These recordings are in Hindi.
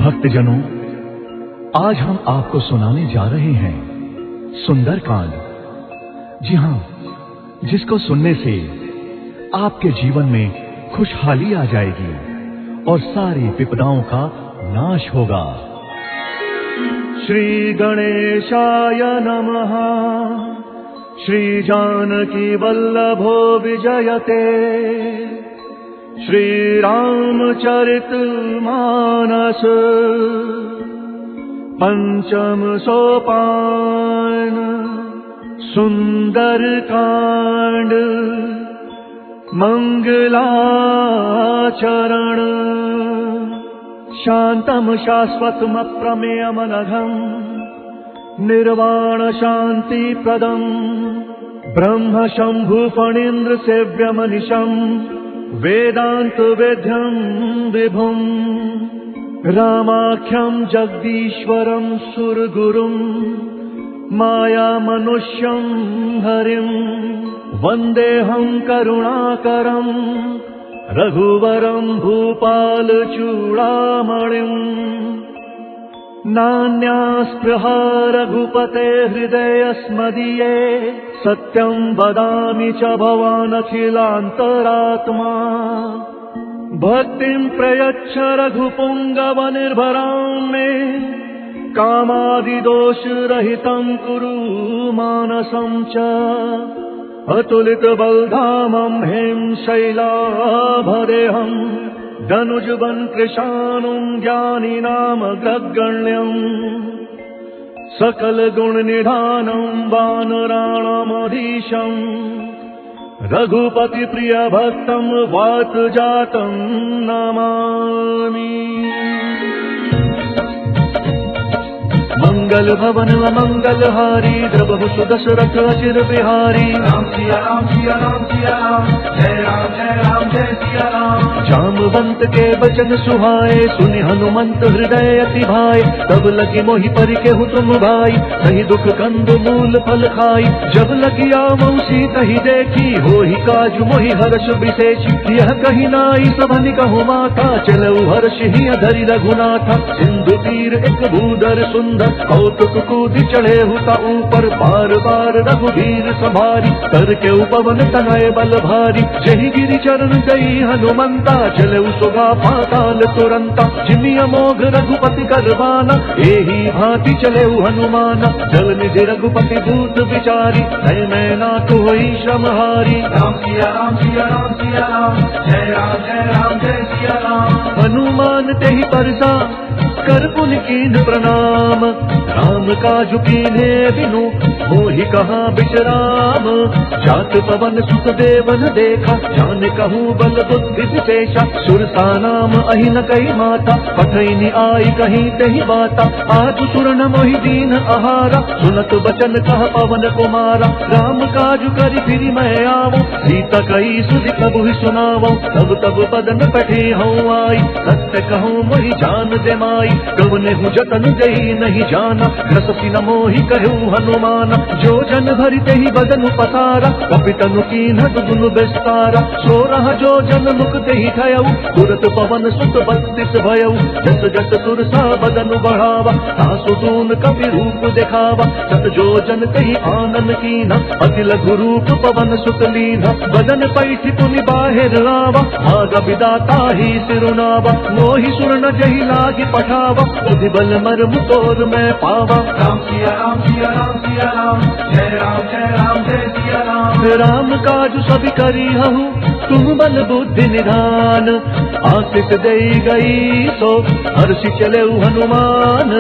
भक्तजनों, आज हम आपको सुनाने जा रहे हैं सुंदरकांड। जी हां, जिसको सुनने से आपके जीवन में खुशहाली आ जाएगी और सारी विपदाओं का नाश होगा। श्री गणेशाय नमः। श्री जानकी वल्लभो विजयते। श्री रामचरित मानस पंचम सोपान सुंदरकांड मंगलाचरण। शांतम शाश्वतम अप्रमेयमनघम निर्वाण शांति प्रदम ब्रह्म शंभु फणीन्द्र सेव्यमनिशम वेदांत वेद्यम विभुम रामाख्यम जगदीश्वरम सुरगुरुम माया मनुष्यम हरिम वंदेहम करुणाकरम रघुवरम भूपाल चूड़ामणिम। नान्यास्पृहा रघुपते हृदयस्मदीये सत्यं वदामि च भवान् अखिलान्तरात्मा। भक्तिं प्रयच्छ रघुपुङ्गवनिर्भरां मे कामादिदोषरहितं कुरु मानसं च। अतुलितबलधामं हें शैलाभदेहं धनुजवन कृशानुं ज्ञानिनामग्रगण्यं। सकल गुण निधानं वानराणामधीशं रघुपति प्रिय भक्तं वात जातं नमामि। मंगल भवन मंगलहारी द्रवहु सुदशरथ अचिर बिहारी। राम सिया राम सिया राम सिया राम जय राम जय राम जय सिया राम। जामवंत के बचन सुहाए सुनि हनुमंत हृदय अति भाए। तब लगी मोहि परि केहु तुम भाई कहीं दुख कंद मूल फल खाई। जब लगी आवौ सीतहि देखी होहि काजु मोहि हर्ष विशेषी। यह कही नाई सबनि कहु माता चलऊ हर्ष ही धरि रघुनाथा। सिंधु तीर एक भूधर सुंदर कौतुक कूदि चढ़े हुता ऊपर बार बार रघुवीर संभारी। कर के उपवन तनय बल भारी जही गिरि चरण गई हनुमंता। चले सुगा पाताल तुरंता जिमि अमोघ रघुपति करवाना। एही भांति चले हनुमाना जल निधि रघुपति दूत विचारी। नय मैं नाथ होई श्रमहारी। राम सिया राम सिया राम सिया राम जय राम जय राम जय सिया राम। हनुमान तेहि परसा कर पुन कीन प्रणाम। राम काजु कीन्हे बिनु मोहि कहाँ विश्राम। जात पवन सुत देवन देखा जान कहूँ बल बुद्धि विशेषा। सुरसा नाम अहि न कही माता पठैनी आई कहीं तही बाता। आज सुरन मोहि दीन आहारा सुनत बचन कह पवन कुमारा। राम काजु करि फिरि मैं आवो सीता कही सुधि प्रभु सुनावो। तब तब बदन पठे हूँ आई सत्य कहूँ मोहि जान दे माई। कवने हूँ जतन जही नहीं जाना रससी न मोहि कहूँ हनुमाना। जो जन भरि तेहि बदन पसारा कपितनु कीन्ह दुनु विस्तारा। सो रहा जो जन मुख तेहि ठयऊ तुरत पवन सुत 32 भयऊ। जस जस सुरसा बदन बढ़ावा तासु दून कपि रूप दिखावा। सत जो जन तेहि आनन कीन्हा अति लघु रूप पवन सुत लीन्हा। बदन पैठि पुनि बाहिर आवा भाग विदाता ही सिरुनावा। मोहि सुर न जहि लागी पठावा बुद्धि बल मर्म तोर मैं पावा। राम सिया राम सिया राम सिया राम जय राम जय सिया राम। राम काजु सभी करी हूँ तुम बल बुद्धि निधान। आशीष दई गई सो हर्षि चले हनुमान।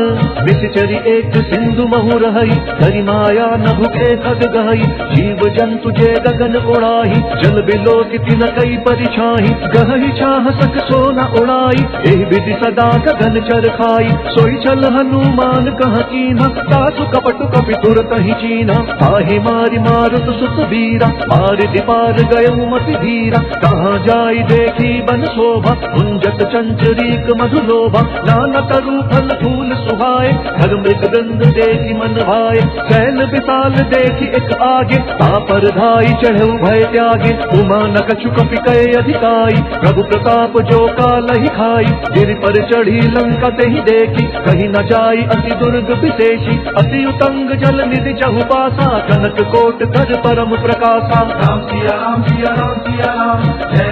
विषचरी एक सिंधु महु रही धरि माया न भुके खग गई। जीव जंतु जे गगन उड़ाही जल बिलोकिति न कई परिछाही। गहहि छाह सक सो न उड़ाई एहि विधि सदा गगन चर खाई। सोई चल हनुमान कह कीन्हा तासु कपट कपि तुरत ही चीन्हा। ताहि मारि मारुत सुत वीरा पार दिपार गयऊ मति धीरा। कहाँ जाई देखी बन शोभा कुंजत चंचरीक मधुलोभा। नाना तरु फल फूल सुहाए हर मृग गंध देखी मन भाए। कैल नयन विशाल देखी एक आगे, तापर धाई चढ़े भय त्यागे। उमा न कछु कपि कहे अधिकाई, प्रभु प्रताप जो काल ही खाई। गिर पर चढ़ी लंका ते ही देखी, कहीं न जाई अति दुर्ग विशेषी। अति उतंग जल निधि चहुपासा, कनक कोट धर परम प्रकाशा। राम सिया राम सिया राम सिया राम, जय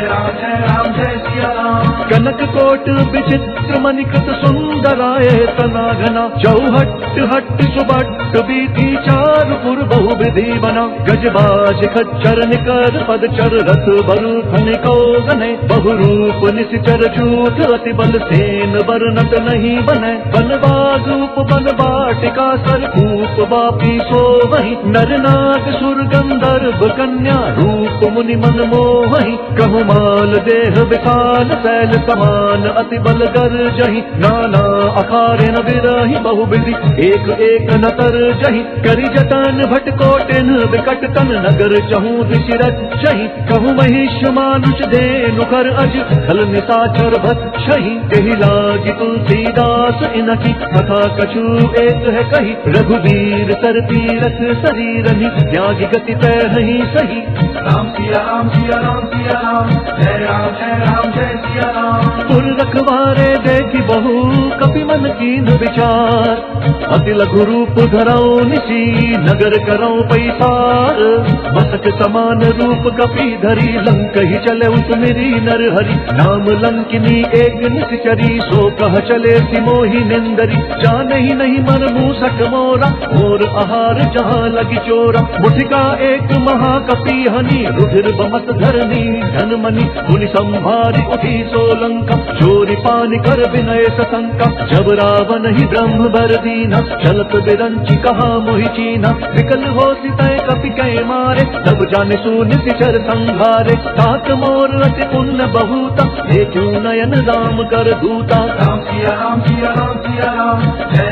राम जय सिया राम। कनक कोट विचित्र मणिकृत सुंदराय तना घना, चौहट हट सुबट बीती चारुपुर बहु विधि बना। गजबाज खच्चर निकर पदचर रथ बरु खनिको गने, बहुरूप निशिचर जूट अति बल सेन वर्णत नहीं बने। बनबाग रूप बन बाटिका सरकूप बापी सो वही, नर नाग सुर गंधर्व कन्या रूप मुनि मन मोहि। कहु माल देह विशाल शैल समान, अति बल गर जही। नाना अखारे न बिरही बहु विधि, एक एक न तर जही। करी जतन भट कोटिन विकट तन, नगर चहु दिशि रचहि। कहु महिष मानुष धेनु कर अज, खल निशाचर भक्षहि। कहि लागी तुलसीदास इनकी, कथा कछु एक है कही। रघुवीर सर तीरथ शरीरनि, त्यागी गति तैहि सही। राम सिया राम सिया राम सिया राम, जय राम जय सिया राम। पुर रखवारे देखी बहु, कपि मन कीन विचार। अति लघु रूप धरऊ निशी, नगर करऊ पैसार। मसक समान रूप कपि धरी, लंक ही चले उसमेरी नर हरि। नाम लंकिनी एक निश्चरी, सो कह चले सिमोहि निंदरी। जाने ही नहीं मन मूसक मोरा, और आहार जहाँ लगी चोरा। मुठिका एक महाकपि हनि, रुधिर बमत धरनी धन मनि। मुनि संभारी उठी सोलंका, चोरी पानी कर विनय सशंका। जब रावण ही ब्रह्म बर दीना, चलत बिरंची कहा मोहि चीना। विकल हो सितय कपि कै मारे, तब जाने सुनिति चर संघारे। तात मोर अति पुण्य बहुता, देखूं नयन राम कर दूता। राम सिया राम सिया राम सिया राम, जय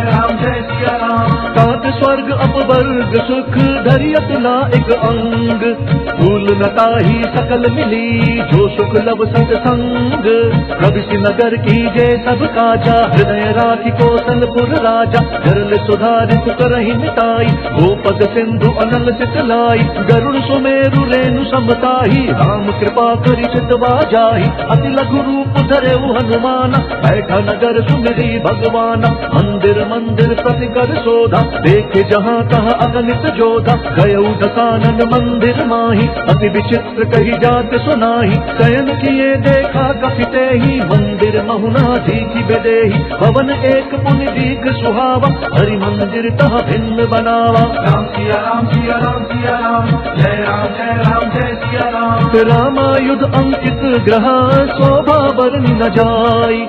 राम जय सिया राम। तात स्वर्ग अपवर्ग सुख, धरि अतुला एक अंग। फूल नताही सकल मिली, जो सुख लब सत्संग। प्रविशि नगर की जय सब काजा, हृदय राखी कौशलपुर राजा। गरल सुधारित करहि मिताई, गोपद सिंधु अनल सितलाई। गरुड़ सुमेरु रेणु समताही, राम कृपा करि चितवा जाहि। अति लघु रूप धरे हनुमाना, बैठा नगर सुमिरी भगवाना। मंदिर मंदिर प्रति कर शोधा, देखे जहाँ तहाँ अगणित जोधा। गयऊ दसानन मंदिर माही, अति विचित्र कही जात सुनाही। शयन किए देखा कपिते ही, मंदिर महुना दीखी बेदेही। भवन एक पुनि दीख सुहावा, हरि मंदिर तह भिन्न बनावा। राम सिया राम सिया राम सिया राम, जय राम जय सिया राम। रामायुध अंकित ग्रह, शोभा बरनि न जाई।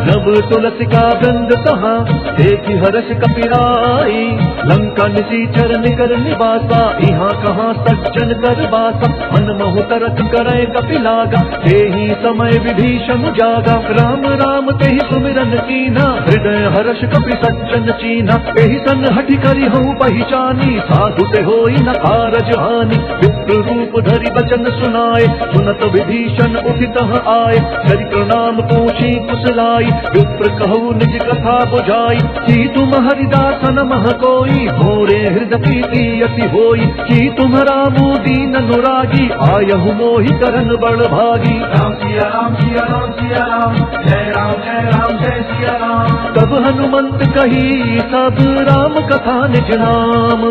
नभ तुलसी का वृंद तहाँ, देखी हर्ष कपिराई। लंका निशीचर निकर निवासा, यहाँ कहाँ सज्जन कर बासा। मन महु तरक करे कपि लागा, तेहि समय विभीषण जागा। राम राम तेहि सुमिरन कीना, हृदय हर्ष कपि सज्जन चीना। एहि सन हठि करि हूँ पहिचानी, साधु ते होई न कारज हानि। विप्र रूप धरि बचन सुनाए, सुनत विभीषण उठित आए। करि प्रणाम पूछी कुशलाई, विप्र कहु निज कथा बुझाई। की तुम हरिदासन मह कोई, मोरे हृदय प्रीति अति होई। की तुम्हारा मुँह दीन अनुरागी, आयहु मोहि करन बड़ भागी। राम सिया राम सिया राम सिया राम, जय राम जय सिया राम। तब हनुमंत कही सब, राम कथा निज नाम।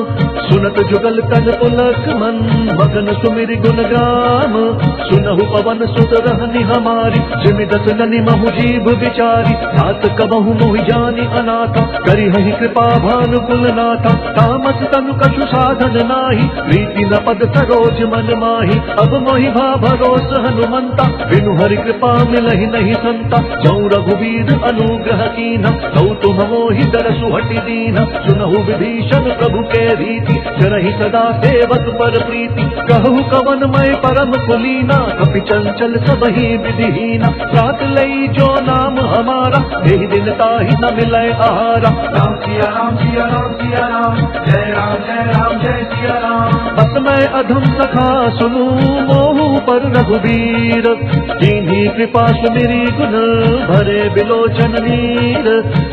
सुनत जुगल तन पुलक मन, मगन सुमिरि गुण ग्राम। सुनहु पवन सुत रहनि हमारी, जिमि दस ननि महु जीव विचारी। तात कबहु मोहि जानि अनाथा, करिहहि कृपा भानुकुल नाथा। तामस तनु कछु साधन नाही, प्रीति न पद सरोज मन माही। अब मोहि भा भरोस हनुमंता, बिनु हरि कृपा मिलहि नहीं संता। जौ रघुवीर अनुग्रह कीन्हा, तौ तुम मोहि दरसु हटि दीन्हा। सुनहु विभीषण प्रभु के रीति, करहि सदा सेवक पर प्रीति। कहु कवन मैं परम कुलीना, कपि चंचल सबहि विधिहीना। रात लई जो नाम हमारा, एहि दिन ताहि न मिलै आहारा। राम सिया राम सिया राम सिया राम, जय राम जय सिया सिया राम। बस मैं अधम सखा सुनूं मोहू पर रघुबीर, कीन्ही कृपा सुमिरी गुण भरे बिलोचन नीर।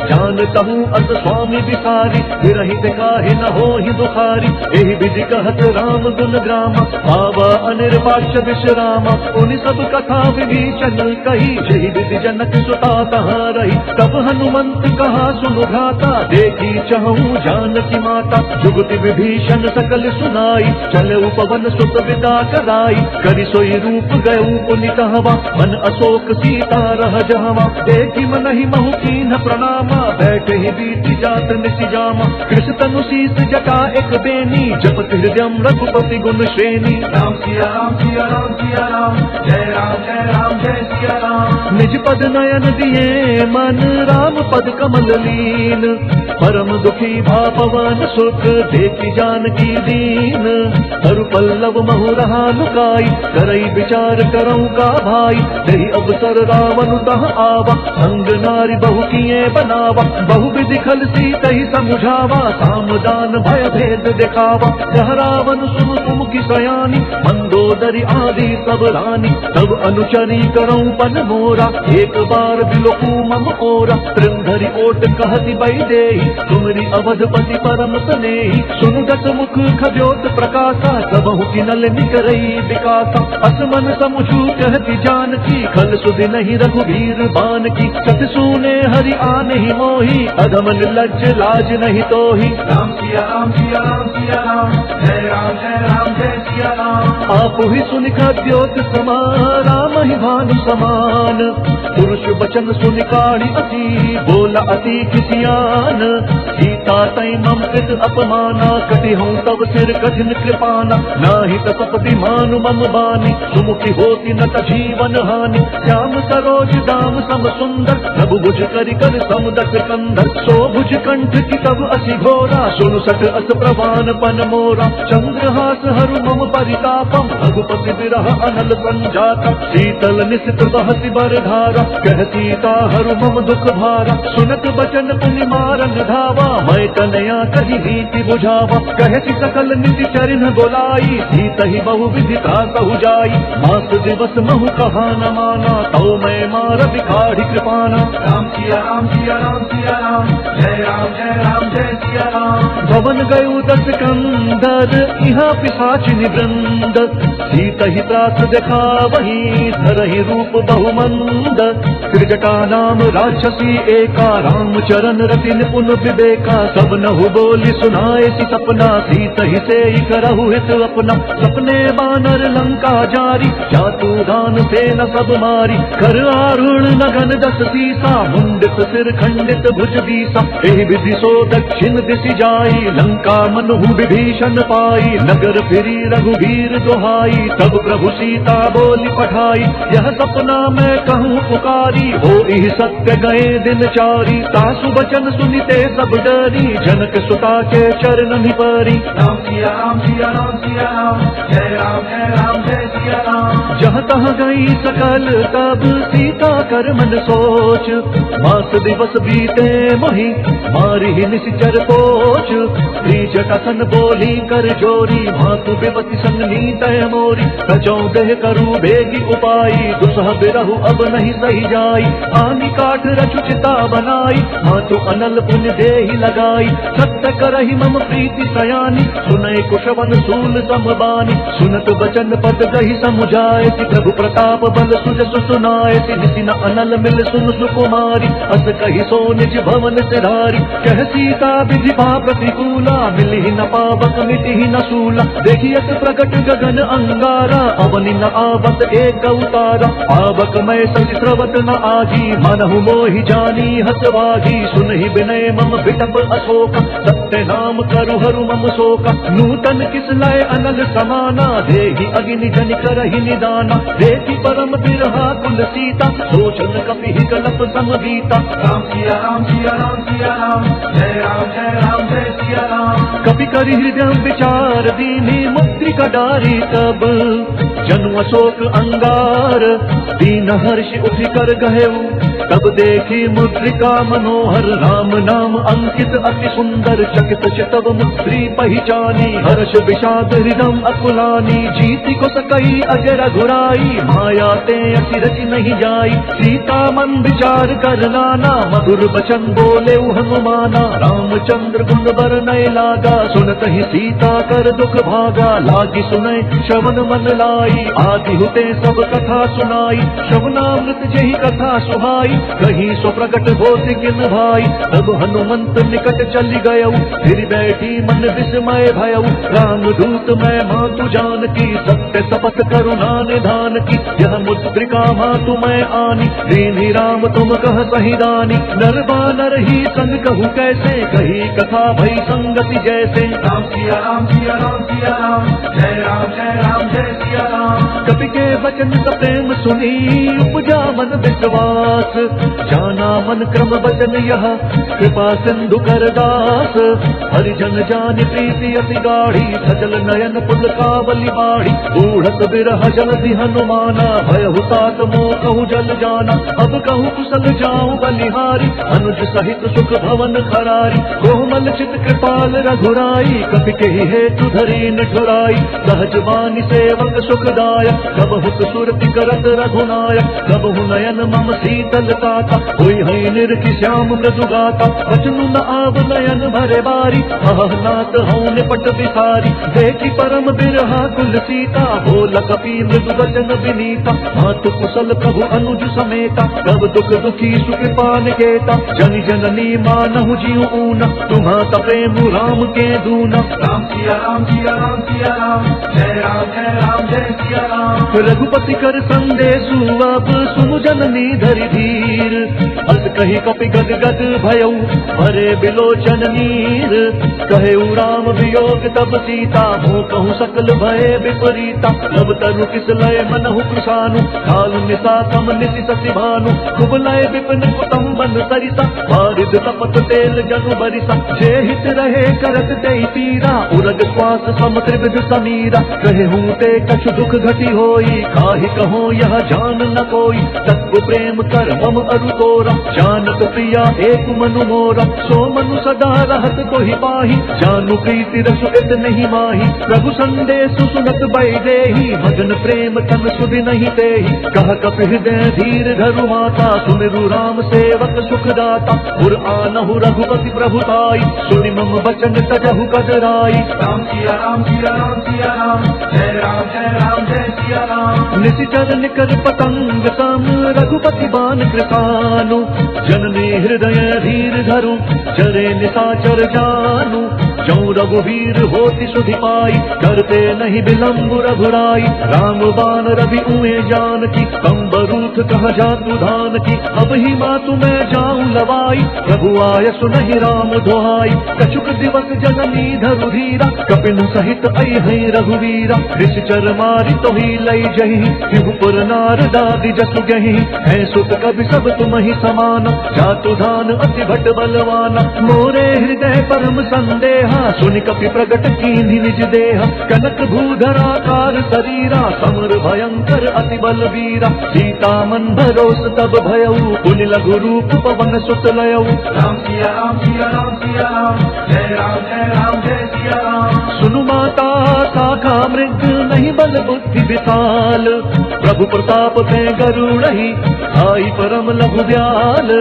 जानता हूँ अस स्वामी बिसारी, विरहित काहे न होहि दुखारी। एहि विधि कहत राम गुण ग्राम, पावा अनिर्वाच्य विश्राम। उन सब कथा विभीषण कही, जेहि विधि जनक सुता तहाँ रही। तब हनुमंत कहा सुनु भ्राता, देखी चहूँ जानकी माता। जुगति विभीषण सकल सुनाई, चले पवन सुत विदा कराई। करि सोई रूप गयऊ पुनि कहवा, मन अशोक सीता रह जहवा। देखी मनहि महु कीन्ह प्रणामा, बैठे ही बीति जात निसि जामा। कृष तनु शीस जटा एक बेनी, जपत हृदयम रघुपति गुण श्रेणी। राम सिया राम सिया राम सिया राम, जय राम जय सिया राम। निज पद नयन दिए मन, राम पद कमल लीन। परम दुखी भा पवन सुत, देखी जानकी दीन। तरु पल्लव महु रहा लुकाई, करई विचार करऊं का भाई। तेहि अवसर रावण तह आवा, संग नारी बहु किए बनावा। बहु विधि खल सीतहि समुझावा, सामदान भय भेद दिखावा। यह रावण सुन सुमुखी सयानी, मंदोदरी आदि सब रानी। तब अनुचरी करऊं पन मोरा, एक बार बिलोकू मम ओरा। तृंधरि ओट कहति बैदेही, तुमरी अवधपति परम सनेही। सुनु दस मुख खजोत प्रकाशा, सबहु किनल निकरई विकासा। असमन समुझू कहति जानकी, खल सुधि नहीं रघुवीर बान की। सत सुने हरि आने ही मोही, अधम निर्लज्ज लाज नहीं तोही। राम सिया राम सिया राम सिया राम, जय राम जय सिया राम। आप ही सुनि खद्योत समा, राम ही भानु समान। पुरुष बचन सुनि काढ़ी अति, बोला अति किसियान। सीता तई मम कृत अपमाना, कटि हूँ तब सिर कठिन कृपाना। नाहि तपति मानु मम बानी, सुमुखी होती न त जीवन हानि। श्याम सरोज दाम सम सुंदर, प्रभु भुज करि कर समुदक कंधर। सो भुज कंठ की तब असी घोरा, सुनु सठ अस प्रवान पन मोरा। चंद्रहास हरु मम परितापम, रघुपति विरह अनल संजाता। शीतल निशित बहति बर धारा, कह सीता हरु मम दुख भारा। सुनत बचन पुनि मारन धावा, मैं कन्या कही नीति बुझावा। कहति सकल निधि चरिन बोलाई, सीतहि बहु विधि त्रासहु जाई। मास दिवस महु कहा न माना, तो मैं मार बिखाढ़ी कृपाना। राम सिया राम सिया राम सिया राम, जय राम जय सिया राम। भवन गयु दस कंदर, इहाँ पिशाचिनि वृंद। सीतहि त्रास देखा वही, धरहि रूप बहुमंद। त्रिजटा नाम राक्षसी एका, राम चरण रति निपुण विवेका। सब नहु बोली सुनाए सी सपना, सीतहि से करहु हित अपना। सपने बानर लंका जारी, जातु दान से न सब मारी। कर आरुण नगन दस सीसा, मुंडित सिर खंडित भुज बीसा। एहि विधि सो दक्षिण दिशि जाई, लंका मनहु विभीषण पाई। नगर फिरी रघुवीर दोहाई, तब प्रभु सीता बोली पठाई। यह सपना मैं कहूँ पुकारी, हो इह सत्य गए दिन चारी। तासु बचन सुनिते सब डरी, जनक सुता के चरण निपरी। राम सिया राम सिया राम सिया राम, जय राम जय सिया राम। जहाँ तहाँ गई सकल तब सीता कर मन सोच। मास दिवस बीते मोहि, मारी निश्चर पोच। जटासन बोली कर जोरी, मातु बेबती संग नीत मोरी। कचौ देह करू बेगी उपाई, दुसह बिरहु अब नहीं सही जाई। आनी काठ रचु चिता बनाई, मातु अनल पुण्य देहि लगाई। सत्य करहि मम प्रीति सयानी, सुनय कुशवन सूल समबानी। सुनत बचन पद गहि समुझाए, प्रभु प्रताप बल सुज सुनाए। निति न अनल मिल सुन सुकुमारी, अस कहि सो निज भवन सिधारी। कह सीता विधि भा प्रतिकूला, मिलि न पावक मिटि न सूला। देखियत प्रकट गगन अंगारा, अवनि न आवत एक अवतारा। पावक मैं सति स्रवत न आगी, मनहु मोहि जानी हतवागी। सुनहि विनय मम विटप अशोक, सत्य नाम करु हरु मम शोक। नूतन किस लय अनल समाना, देहि अग्नि जनि करहि निदाना। देखि परम बिरहा कुल सीता, सोचन कपि कलप समबीता। राम सिया राम सिया राम सिया राम, जय राम जय सिया राम। कपि करि हृदय विचार दीनी, मुद्रिका डारी तब जनु अशोक अंगार। दीन हर्ष उठि कर गहेऊ, तब देखी मुद्रिका मनोहर। राम नाम अंकित अति सुंदर चकित चितव मुद्री पहचानी हर्ष विषाद हृदम अकुलानी जीति को सकई अजर रघुराई माया ते अति रचि नहीं जाई सीता मन विचार कर नाना मधुर बचन बोले हनुमाना रामचंद्र गुण बरनय लागा सुनत ही सीता कर दुख भागा लागी सुनय श्रवण मन लाई आदि हुते सब कथा सुनाई श्रवणामृत जही कथा सुहाई कहीं सो प्रकट हो किन भाई तब हनुमंत निकट चली गयऊ फिर बैठी मन विस्मय भयऊ राम दूत मैं मातु जान की सत्य शपथ करुणा निधान की यह मुद्रिका मातु मैं आनी दीनी राम तुम कह सही दानी नर बानर ही संग कहूँ कैसे कही कथा भई संगति जैसे राम सिया राम सिया राम सिया राम जय राम जय सिया राम। कवि के वचन का प्रेम सुनी उपजा मन विश्वास जाना मन क्रम वचन यह कृपा सिंधु कर दास हरिजन जान प्रीति अति गाढ़ी सजल नयन पुल कावली बाढ़ी बूढ़त बिरह जलधि हनुमाना भय हुतात मोह कहूँ जल जाना अब कहूँ कुशल जाऊं बलिहारी अनुज सहित सुख भवन खरारी कोमल चित कृपाल रघुराई कपि के हेतु धरी निठुराई सहज बानी सेवक सुखदायक कब हुत सुरति करत रघुनायक कब हु नयन मम शीतल ताता हुई है निर्खि श्याम मृदु गाता बचनु न आव नयन भरे बारी नाथ हूँ निपट बिसारी देखी परम बिरहा कुल सीता बोल कपि मृदु वचन विनीता मातु कुशल प्रभु अनुज समेता कब दुख दुखी सुख पान केता जन जननी मानहु जीव ऊना तुम्हाता प्रेम राम के दूना राम सिया राम सिया राम सिया राम जय सिया राम। रघुपति कर संदेशु अब सुनु जननी धरि धीर अस कही कपि गद गद भयऊ भरे बिलोचन नीर कहेऊ राम वियोग तब सीता हो कहूँ सकल भय विपरीता नव तरु किस लय मनहु कृषानु काल निशा कम निशि सति भानु कुब लय विपिन कुतम बन सरिसा बारिद तपत तेल जनु बरिसा जे हित रहे करत ते पीरा उरग श्वास सम त्रिविध समीरा कहे हूँ ते कछु दुख घटी होई काहि कहो यह जान न कोई तत्व प्रेम कर मम अरु तोरा जानत प्रिया एक मनु मोरा सो मनु सदा रहत तो ही पाही जानु प्रीति रसु इत नहीं माही प्रभु संदेश सुनत बैदेही भजन प्रेम तन सुधि नहीं तेहि कह कपि हृदय धीर धरु माता सुमिरु राम सेवक सुखदाता पुर आनहु रघुपति प्रभुताई सुनि मम वचन तजहु कदराई राम सिया राम सिया राम सिया राम जय सिया राम। निशिचर निकर पतंग सम रघुपति बान कृपानु जननी हृदय धीर धरु चरे निशाचर जानु जौ रघुवीर होति सुधि पाई करते नहीं विलम्ब रघुराई राम बान रवि उए जान की कंबरूथ कह जातु धान की अब ही मातु मैं जाऊं लवाई प्रभु आय सुनहि राम दुहाई कछुक दिवस जननी धरु धीरा कपिन सहित आई है रघुवीरा निश्चर मारी तो ही लई जही शिवपुर नारदादि जसु गही है सुत कवि सब तुम ही समान जातु धान अति भट बलवाना मोरे हृदय परम संदेहा सुनि कपि प्रगट कीन्हि निज देह कनक भूधराकार शरीरा समर भयंकर अति बलवीरा सीता मन भरोस तब भयऊ पुनि लघु रूप पवन सुत लयऊ राम सिया राम सिया राम सिया राम जय सिया राम। सुनु माता शाखा मृग नहीं बल बुद्धि विशाल प्रभु प्रताप पे गरुड़हि आई परम लघु ब्याल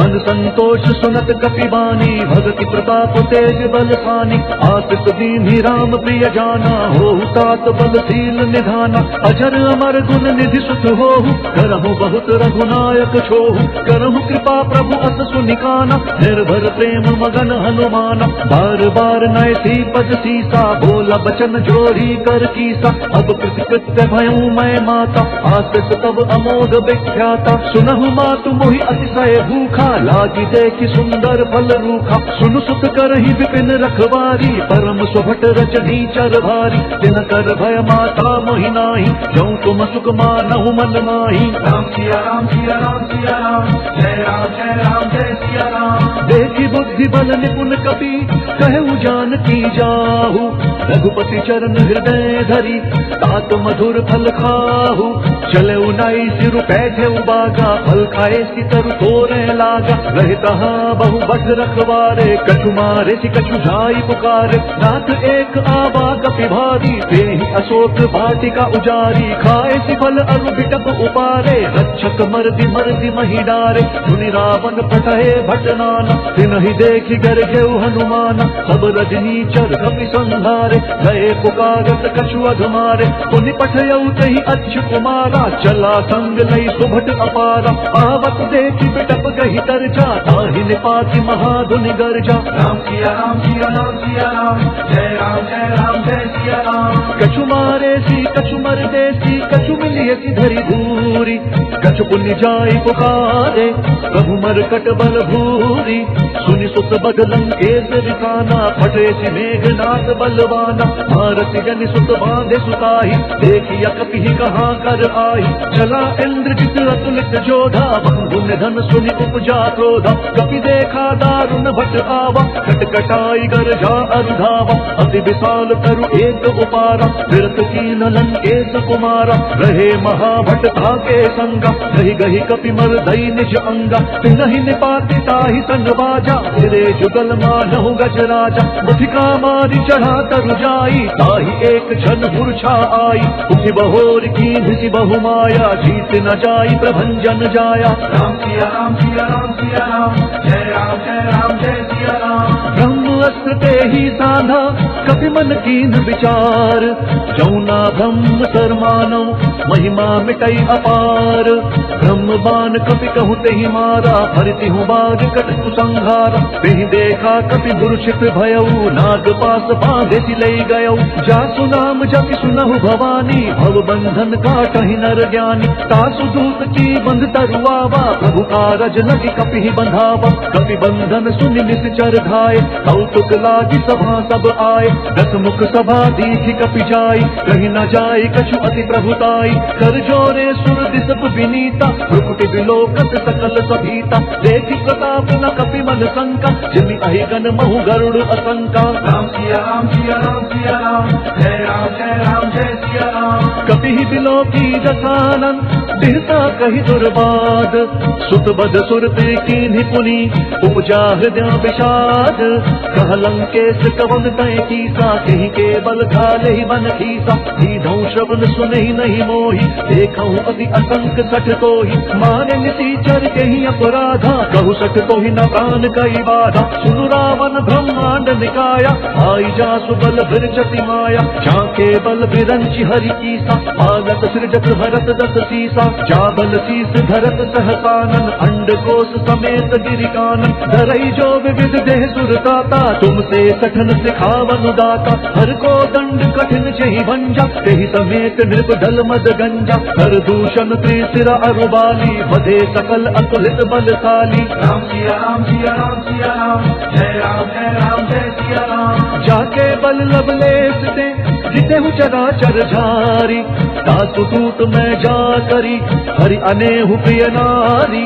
मन संतोष सुनत कपि बानी भगति प्रताप तेज बलशानी आसित दीन्हि राम प्रिय जाना हो तात बलशील निधाना अजर अमर गुण निधि सुत होहु करहु बहुत रघुनायक छोहु करहु कृपा प्रभु अस सुनिकाना निर्भर प्रेम मगन हनुमाना बार बार नय सी पद सीसा बोला बचन जोरी कर कीसा अब कृत्य भयऊ मैं माता आसित तब अमोघ विख्याता सुनहु मातु मोहि अतिशय भूखा लागी देखि सुंदर फल रूखा सुनु सुत करहि विपिन रखवारी परम सुभट रचनी चर भारी तिन कर भय माता मोहि नाही जौ तुम सुख मानहु मन माही राम सिया राम सिया राम सिया राम जय जय सिया राम। देखी बुद्धि बल निपुण कपि कहु जानकी जाहु, रघुपति चरण हृदय धरी तात मधुर फल खाहु। चले उनाई सिरु बैठे बागा, फल खाए सितरु तोरे लागा। रहे तहाँ बहु बस रखवारे, कछु मारे सि कछु जाई पुकारे। नाथ एक आबा कपि भारी, तेहि अशोक वाटिका उजारी। खाए सि फल अरु बिटप उपारे, रक्षक मर्दि मर्दि मही डारे। सुनि रावण पठहे भटनाना, तिनहि देखि गरजेउ हनुमाना। सब रजनी चर कपि संहारे, गए पुकारत कछु अधमारे। पुनि पठयउ तहि अच्यु कुमारा, चला संग लई सुभट अपारा। आवत देखि बिटप गहि तरजा, ताहि निपाति महाधुनि गर्जा। राम सिया राम सिया राम सिया राम, जय राम जय सिया राम। कछु मारे सी कछु मर देसी, कछु मिलिए सी धरी धूरी। कछु पुण्य जाई पुकारे, प्रभु मरकट बल भूरी। सुनि सुत बद लंकेश रिसाना, फटे सी मेघनाथ बलवाना। भारत जन सुत बांधे सुताही, देखिया कपि कहाँ कर आई। चला इंद्रजित अतुलित जोधा, बहु धन सुनि उपजा क्रोधा। कपि देखा दारुण भट आवा, कटकटाई गर्जा अरुधावा। अति विशाल तरु एक उपारा, विरत कीन लंकेश कुमारा। रहे महाभट ताके संगा, गहि गहि कपि मर दई निज अंगा। तिनहि निपाति ताहि संग बाजा, फिरे जुगल मानहु गजराजा। मुठिका मारी चढ़ा तरु जाई, ताहि एक क्षण मूर्छा आई। उठि बहोर कीन्हि बहु माया, जीत न जाई प्रभंजन जाया। राम सिया राम सिया राम सिया राम, जय राम जय सिया राम। ब्रह्म अस्त्र ते ही साधा, कपि मन कीन विचार। जौना ब्रह्म सर मानव, महिमा मिटई अपार। ब्रह्म बाण कपि कहु तेहि मारा, हरिति हूँ बाग कटु संहारा। तेहि देखा कपि मूर्छित भयउ, नाग पास बांधे सी लई गयउ। जासु नाम जपि सुनहु भवानी, भव बंधन काटहि नर ज्ञानी। तासु दूत की बंध तरुआवा, प्रभु कारज लगी कपि बंधावा। कपि बंधन सुनि निश्चर धाये, कौतुक लागी सभा सब आए। दस मुख सभा दीखि कपि जाई, कहीं न जाई कछु अति प्रभुताई। कर जोरे सुर दिसप विनीता, भ्रुकुटि विलोकत सकल सभीता। देखि प्रताप न कपि मन शंका, जिमि अहिगन महु गरुड़ असंका। राम सिया राम सिया राम सिया राम, जय राम जय सिया राम। कपि बिलोकी दसानन, बिहता कहि दुर्बाद। सुत बद सुरते कीन्हि पुनि, उपजा हृदय विषाद। कह लंकेश कवन तय कीसा, कहीं के बल घाले ही बन खीसा। सीधौ श्रवण सुनहि नहीं मोहि, देखहु अति असंक सठ तोहि। मारे निसीचर केहि अपराधा, कहु सठ तोहि न प्राण कई बाधा। सुनु रावण ब्रह्मांड निकाया, आई जासु बल बिरचति माया। झाके बल बिरंचि हरि कीसा, पालक सृजत भरत दस सीसा। जाबल शीस धरत सहसानन, अंड कोश समेत गिरिकानन। धरई जो विविध देह सुरताता, तुमसे सठन सिखावन दाता। हर को दंड कठिन चहि भंजा, तेहि समेत नृप दल मद गंजा। हर दूषण त्रिशिरा अरुबाली, बधे सकल अतुलित बलशाली। राम सिया राम सिया राम सिया राम, जय राम जय सिया राम। जाके बल लवलेश दे, जितेहु चराचर झारी। तासु दूत मैं जा करी, हरि अनेहु प्रिय नारी।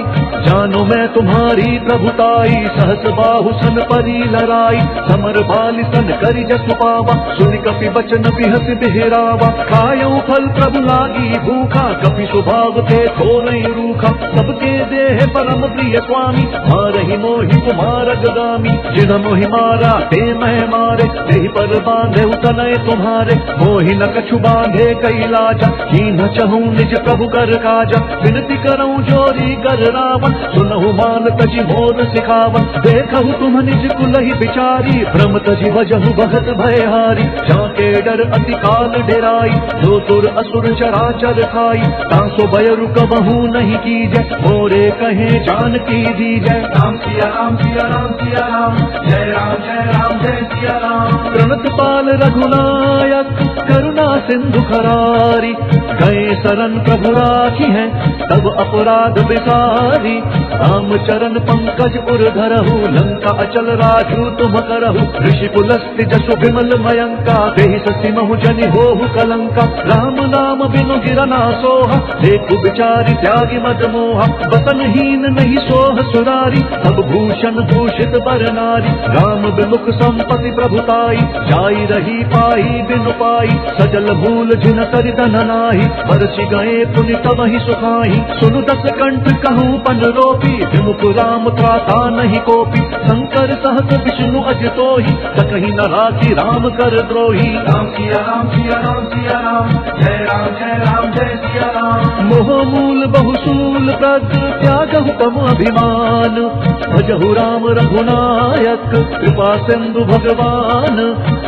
जानो मैं तुम्हारी प्रभुताई, सहस बाहु सन परी लराई। समर भालि सन करि जसु पावा, सुनि कपि बचन बिहस बिहरावा। खायउ फल प्रभु लागी भूखा, कपि स्वभाव ते थोरई रूखा। सबके देह परम प्रिय स्वामी, मारहि मोहि कुमार गगामी। जिन मोहि मारा ते मैं मारे, तेहि पर बांधे तनय तुम्हारे। मोहि न कछु बांधे कैलाजा, कीन्ह चहु निज प्रभु कर काजा। विनती करऊं जोरी कर रावण, सुनहु मान तजि मोर सिखावन। देखहु तुम निज कुलहि बिचारी, भ्रम तजि भजहु भगत भयहारी। जाके डर अति काल डेराई, जो सुर असुर चराचर खाई। तासो भयरु कबहु नहीं कीजै, मोरे कहे जानकी दीजै। राम सिया राम सिया राम सिया राम, जय राम जय सिया राम। प्रणत पाल रघुनायक, नायक करुणा सिंधु खरारी, गए शरण प्रभु राखी है तब अपराध बिसारी। राम चरण पंकज उर धरहु, लंका अचल राजू तुम करहु। ऋषि पुलस्त्य जसु विमल मयंका, देहि सति महु जनि होहु कलंका। राम नाम बिनु गिरना सोहा, देखु बिचारी त्यागी मद मोहा। बसनहीन नहीं सोह सुरारी, सब भूषण भूषित बर नारी। राम विमुख संपत्ति प्रभुताई, जाई रही पाई बिनु पाई। सजल भूल जिन करि तन नाही, बरसि गए पुनि तब ही सुखाई। सुनु दस कंठ कहूँ पन रोपी, विमुख राम त्राता नहीं कोपी। शंकर सहत विष्णु अज तोहि, सकहि न राखी राम कर द्रोही। राम सिया राम सिया राम सिया राम, जय राम जय सिया राम। मोह मूल बहुसूल प्रद, त्यागहु तम अभिमान। भजहु राम रघुनायक, कृपा सिंधु भगवान।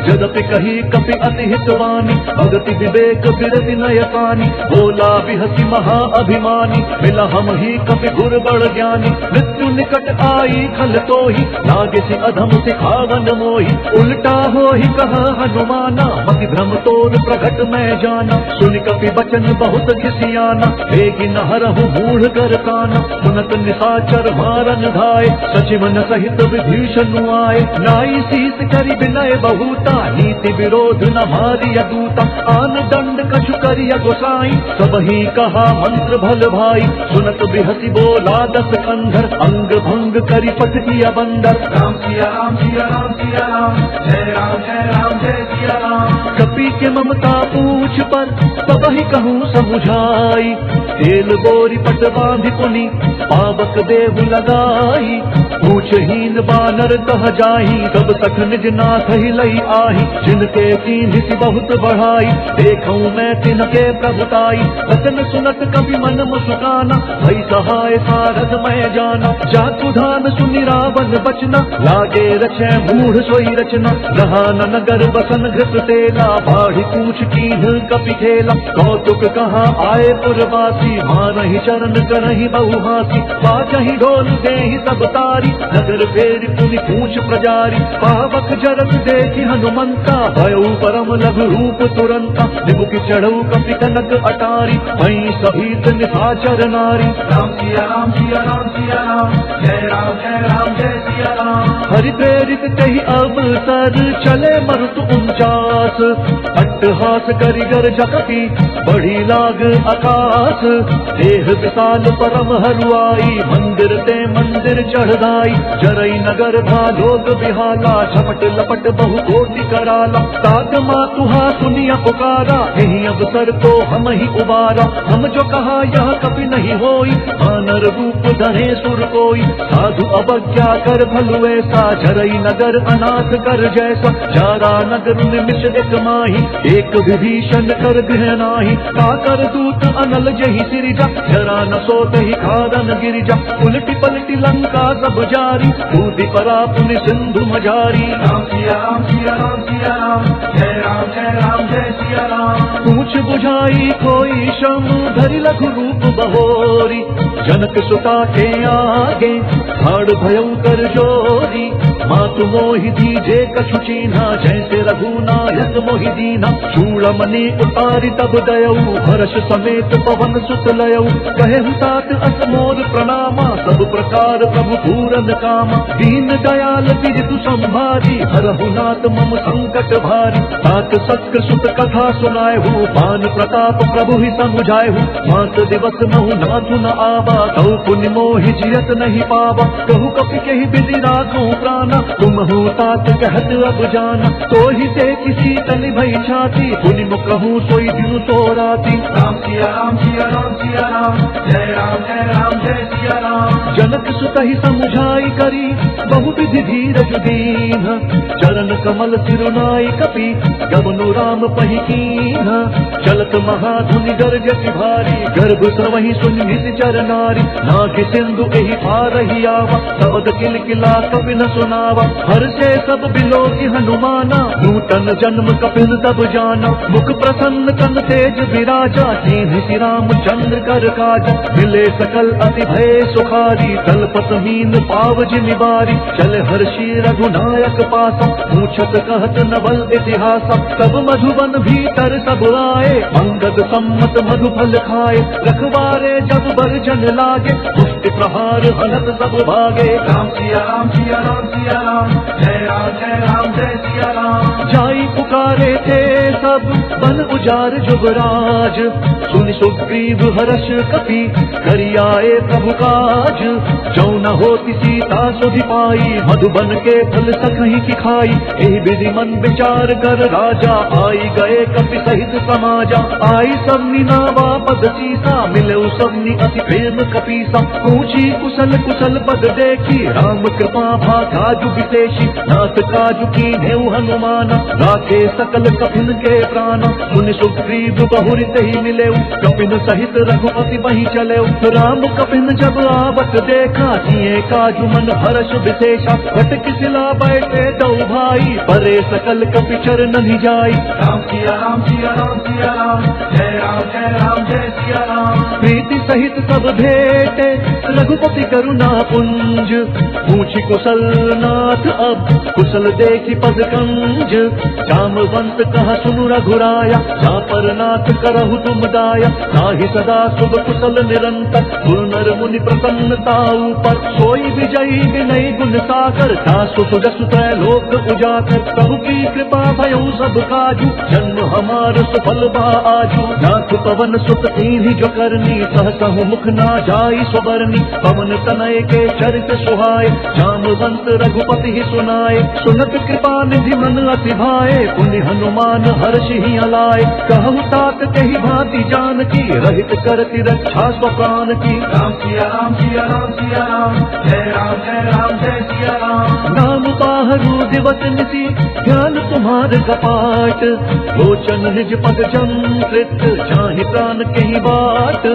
जदपि कही कपि अति हितवानी, भगति विवेक बिरति नयकानी। बोला बिहसी महा अभिमानी, मिला हम ही कपि गुर बड़ ज्ञानी। मृत्यु निकट आई खल तोहि, लागे से अधम सिखावन मोहि। उल्टा हो ही कहा हनुमाना, मति भ्रम तोर प्रगट मैं जाना। सुन कपि बचन बहुत घिसियाना, बेगी न हरहु मूढ़ कर काना। सुनत निशाचर मारन धाय, सचिवन सहित विभीषण आए। नाई शीस करि विनय बहुता, नीति विरोध न मारिय दूता। आन दंड कछु करिय गोसाई, सबहि कहा मंत्र भल भाई। सुनत बिहसी बोला दस कंधर, अंग भंग करि पट किया बंदर। राम सिया राम सिया राम सिया राम, जय सिया राम। कपि के ममता पूछ पर, सबहि कहूँ समुझाई। तेल बोरी पट बांधि पुनि, पावक देहु लगाई। पूछहीन बानर कह जाही, सब सख निज नाथ ही लई आही। जिनके कीन्हि बहुत बढ़ाई, देखूं मैं तिनके प्रभुताई। वचन सुनत कभी मन मुस्काना, भई सहाय सारथ मैं जाना। जातु धान सुनि रावण बचना, लागे रचै मूढ़ सोई रचना। रहा न नगर बसन घृत तेला, बाढ़ी पूछ कीन्ह कपि खेला। कौतुक कहा आए पुरवासी, मारहि चरण करहि बहुहासी। बाजहि ढोल देहि सब तारी, नगर फेर पुनि पूछ प्रजारी। पावक जरत देखि हनुमंता, भयउ परम लघु रूप तुरंता। निबुकि चढ़ऊ कपि कनक अटारी, वहीं सभीत निशाचर नारी। राम सिया राम सिया राम सिया राम, जय सिया राम। हरि प्रेरित कही अवसर, चले मरुत 49। अट्टहास करि गर्ज कपि, बढ़ी लाग आकाश। देह विशाल परम हरुआई, मंदिर ते मंदिर चढ़ाई। जरई नगर भालोग बिहाला, झपट लपट बहु कोटि कराला। तात मातुहा सुनिया पुकारा, यही अवसर को हम ही उबारा। हम जो कहा यह कभी नहीं होई, वानर रूप धरे सुर कोई। साधु अवज्ञा कर भलु ऐसा, जरई नगर अनाथ कर जैसा। जारा नगर निमिष एक माही, एक विभीषण कर गृह नाही। काकर दूत अनल जही सिरिजा, जरा न सोत ही खारन गिरिजा। उलटी पलटी लंका सब जारी, कूदी परा पुनि सिंधु मझारी। राम सिया राम सिया राम सिया राम, जय सिया राम। पूछ बुझाई कोई शम, धरि लघु रूप बहोरी। जनक सुता के आगे, ठाड़ भयउ कर जोरी। मातु मोहि दीजे कछु चीन्हा, जैसे रघुनायक मोहि दीना। चूड़मणि उतारी तब दयऊ, हर्ष समेत पवन सुत लयऊ। कहेहु तात अस मोर प्रणामा, सब प्रकार प्रभु पूरन कामा। दीन दयाल बिरतु संभारी, हरहु नाथ मम संकट भारी। तात सत्य सुत कथा सुनाएहु, पान प्रताप प्रभु ही समुझाएहु। मात दिवस महु नाथु न आवा, तौ पुनि मोहि जियत नहीं पावा। कहु कपि कहि बिधि राखूं प्राणा, तुम हो तात कहत अब जाना। तो ही से किसी तलि भई छाती, पुनि मुकहूँ सोई दिनु तो राती। राम सिया राम सिया राम सिया राम, जय सिया राम। जनक सुत ही समुझाई करी, बहु विधि धीरज दीन। चरण कमल सिरुनाई कपि, गमनु राम पहि कीन्ह। चलत महाधुनि गरजति भारी, गर्भ स्रवहि सुनि निश्चर नारी। नाहि सिंधु एहि पारहि आवा, शब्द किलकिला कपि न सुनावा। हर्षे सब बिलोकि हनुमाना, नूतन जन्म कपिल तब जाना। मुख प्रसन्न कन तेज विराजा, कीन्हि रामचंद्र कर काज। मिले सकल अति भय सुखारी, तलपत मीन पावज निवारी। चल हर्षि रघुनायक पासा, पूछत कहत नवल इतिहासा। तब मधुबन भी भीतर सब आए, अंगद सम्मत मधुफल खाए। रखवारे जब बरजन लागे, पुष्टि प्रहार हनत सब भागे। राम सिया राम सिया राम सिया राम, जय राम जय सिया राम। जाई पुकारे थे सब बन उजार जुगराज, सुन सुग्रीव हर्ष कपि करि आए प्रभु काज। जो न होती सीता सुधि पाई, मधुबन के फल सकहि की खाई। एहि विधि मन विचार कर राजा, आई गए कपि सहित समाजा। आई सबनी नावा पद सीसा, मिले सबनी अति प्रेम कपीसा। पूछी कुशल कुशल पद देखी, राम कृपा भा काजु विशेषी। नाथ काजु कीन्हे हनुमान, राखे सकल कपिन के प्राण। मुनि सुग्रीव बहुरि ही मिले, कपिन सहित रघुपति वहीं चले। राम कपिन जब आवत देखा, किए काजु मन हर्ष विशेषा। घट किसिला बैठे दो भाई, परे सकल कपि चरण नि जाई। राम सिया राम सिया राम सिया राम, जय राम जय सिया राम। प्रीति सहित सब भेटे, रघुपति करुणा पुंज। पूछी कुशल नाथ अब, कुशल देखी पद कंज। जामवंत कहा सुनु रघुराया, जा पर नाथ करहु तुम दाया। ताहि सदा शुभ कुशल निरंतर, गुरु नर मुनि प्रसन्नता ऊपर। सोई विजयी विनय गुण सागर, दासु सुजसु त्रैलोक उजागर। प्रभु की कृपा भयउ सब काजू, जन्म हमार सफल बा आजू। नाथ पवन सुत कीन्ही जो करनी, सहसहु मुख ना जाई सुबरनी। पवन तनय के चरित सुहाए, जामवंत रघुपति ही सुनाए। सुनत कृपा निधि मन अति भाए, पुनि हनुमान हर्षि ही अलाए। कहु तात कही भांति जानकी, रहित करति रक्षा स्व प्राण की। राम सिया राम सिया राम सिया राम, जय राम जय सिया राम। नाम बाहरु दिवस निसी, ज्ञान तुम्हार कपाट। लोचन निज पद जंत्रित, जाहि प्राण कही बाट।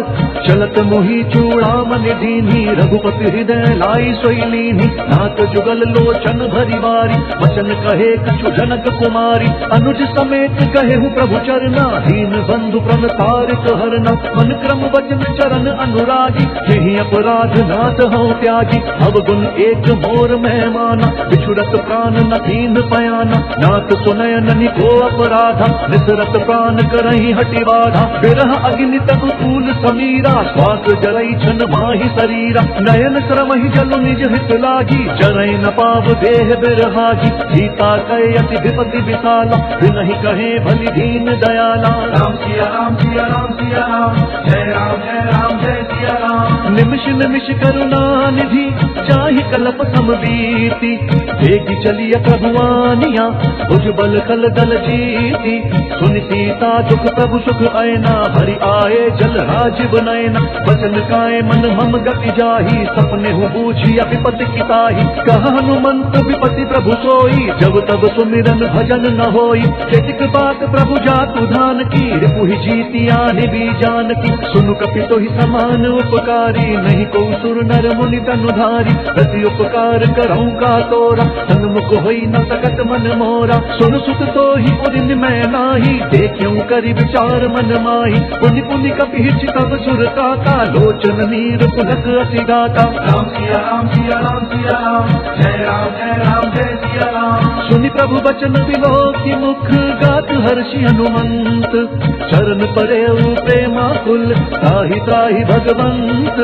चलत मोहि चूड़ामणि दीन्ही, रघुपति हृदय लाई सोई लीन्ही। नाथ जुगल लोचन भरी बारी, वचन कहे कछु जनक कुमारी। अनुज समेत कहेहु प्रभु चरना, दीन बंधु प्रण तारिक हरना। मन क्रम वचन चरण अनुरागी, यही अपराध नाथ हूँ त्यागी। अब गुण एक मोर मेहमाना, बिछुड़त प्राण न दीन पयाना। नाथ सुनयन को अपराधा, निसरत प्राण करही हटि बाधा। बिरह अग्नि तब फूल समीरा, श्वास जरई छन माहि शरीरा। नयन श्रमहि जल निज हित लागी, जरई न पाव देह बिरहागी। सीता कहे अति विपति विशाला, बिनहि कहे भली दीन दयाला। राम सिया राम सिया राम सिया राम, जय राम जय सिया राम। निमिष निमिष करुणा निधि, चाहि कल्प समबीति। देगी चलिय प्रभुआनिया, भुज बल कल दल जीती। सुनि सीता दुख प्रभु सुख ऐना, भरि आए जल राजीव नयना। बचन काए मन हम गति जाही, सपने हूँ बूझी विपति की ताही। कहा हनुमंत विपति प्रभु सोई, जब तब सुमिरन भजन न होई। चेतिक बात प्रभु जातु धान की, रिपुहि जीती आनि भी जान की। सुनु कपि तोहि समान उपकारी, नहीं को सुर नर मुनि तनुधारी। प्रति उपकार करऊँ का तोरा, सन्मुख होई न सकत मन मोरा। सुन सुत तोहि उदिन मैं नाही, देखूं करि विचार मन माही। पुनि पुनि कपि हिच तब सुर काता, लोचन नीर पुलक अति गाता। राम सिया राम सिया राम सिया राम, जय राम जय सिया राम। सुनि प्रभु बचन विलोकि मुख, गात हर्षि हनुमंत। चरण परेउ प्रेमाकुल, त्राहि त्राहि भगवंत।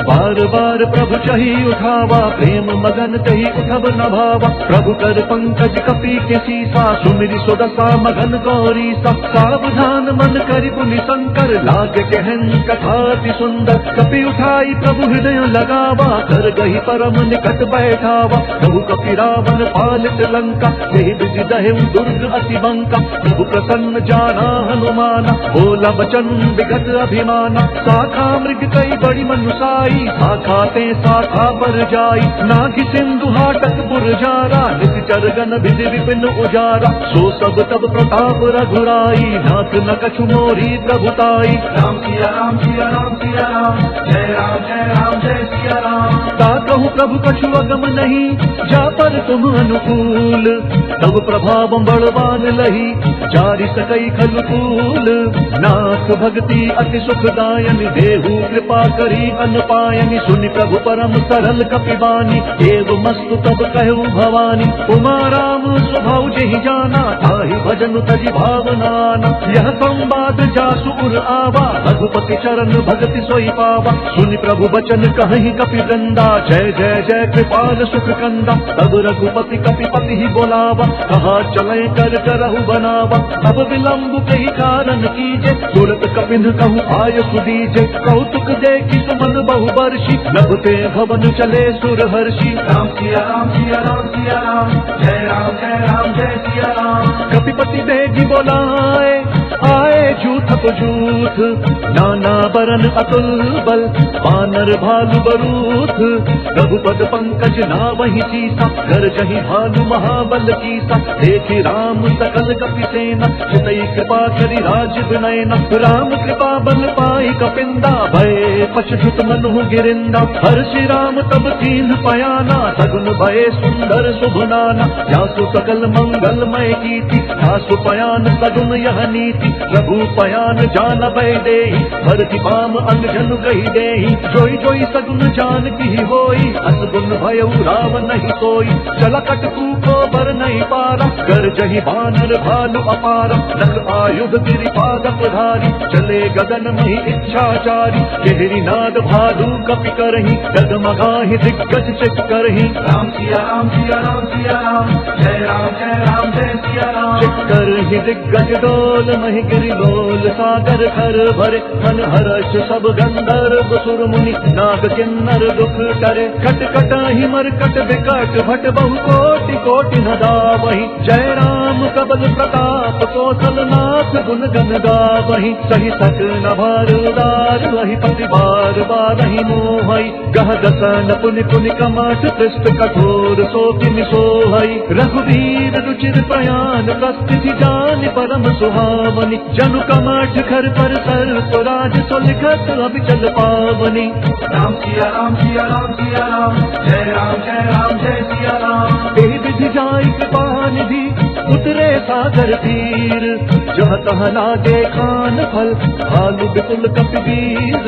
बार बार प्रभु चही उठावा, प्रेम मगन कही उठब न भावा। प्रभु कर पंकज कपि के सीसा, सुमिरि सुदशा मगन गौरी सा। सावधान मन करि पुनि शंकर, लाग कहन कथा अति सुंदर। कपि उठाई प्रभु हृदय लगावा, कर गही परम निकट बैठावा। प्रभु कपि रावण पालित लंका, यही विधि दहेउ दुर्ग अति बंका। प्रभु प्रसन्न जाना हनुमाना, बोला बचन विगत अभिमाना। शाखा मृग कई बड़ी मनुसाई, शाखा ते शाखा पर जाई। नाघि सिंधु हाटक पुरजारा, निश्चर गण विधि विपिन उजारा। सो सब तब प्रताप रघुराई, नाथ न कछु मोरी प्रभुताई। राम सिया राम सिया राम सिया राम, जय राम जय सिया राम। ता कहूँ प्रभु कछु अगम नहीं, जा पर तुम अनुकूल। तब प्रभाव बलवान लही जारि सकई खल तूल। नाथ भक्ति अति सुखदायनि देहु कृपा करी अनपायनि। सुनि प्रभु परम सरल कपिबानी देव मस्तु तब कहु भवानी। उमा राम स्वभाव जेहि जाना ताहि भजन तजि भावनाना। यह संवाद जासु उर आवा रघुपति चरण भगति सोई पावा। सुनि प्रभु बचन कहि कपि वृंदा जय जय जय कृपाल सुख कंदा। तब रघुपति कपिपति ही बोलावा कहा चले कर करहु बनावा। अब विलंब कही कारण कीजे तुरत कपिन कहु आय सुदीजे। कौतुक देखि सुमन बहु वर्षि नभते भवन चले सुर हर्षि। राम सिया राम सिया राम सिया राम जय राम जय सिया राम। कपिपति बेगी बोलाए आए झूठ जूठ नाना बरन अतुल बल। वानर भालु बरूथ रघुपद पंकज नावहि सीसा। गरजहि भालु महाबल कीसा देखि राम सकल कपि सेना। चितई कृपा करि राज विनयना। राम कृपा बल पाई कपिंदा भय पशुत मनु गिरिंदा। हर्षि राम तब कीन पयाना सगुन भय सुंदर शुभनाना। जासु सकल मंगलमय कीर्ति जासु पयान सगुन यह नीति। प्रभु पयान जान भय देहि भरति पाम अंग जनु कहि देहि। जोई जोई सगुन जान की होई असगुन भयउ राम नहीं सोई। चला कटकू को बर नहीं पारा गरजहि बानर भालु अपारा। नख आयुध गिरिपाद प्रधारी चले गगन मही इच्छाचारी। केहरी नाद भालु कपि करहि डगमगाहि दिग्गज चित करहि। राम सिया राम सिया राम सिया राम जय राम जय सिया राम। चित करहि दिग्गज डोल महि गिरि लोल सागर खर भरे। मन हर्ष सब गंधर्व सुर मुनि नाग किन्नर दुख करे। खट खटाहि मरकट विकट भट बहु कोटि कोटि न दावहि। जय राम कबल प्रताप कौशल नाथ गुण गन गावहि। सहि सक न भार उदार वहि पति बार बारहि मोहई। गह दसन पुनि पुनि कमठ पृष्ठ कठोर सोकिनि सोहई। रघुवीर रुचिर प्रयाण प्रस्थिति जान परम सुहावनि। जनु कमठ खर पर सर स्वराज सुलिखत अभिचल पावनि। राम सिया राम सिया राम सिया राम जय सिया राम। एहि विधि जाई कृपा निधि उतरे सागर तीर। जह तह लागे खान फल भालु बिपुल कपिवीर।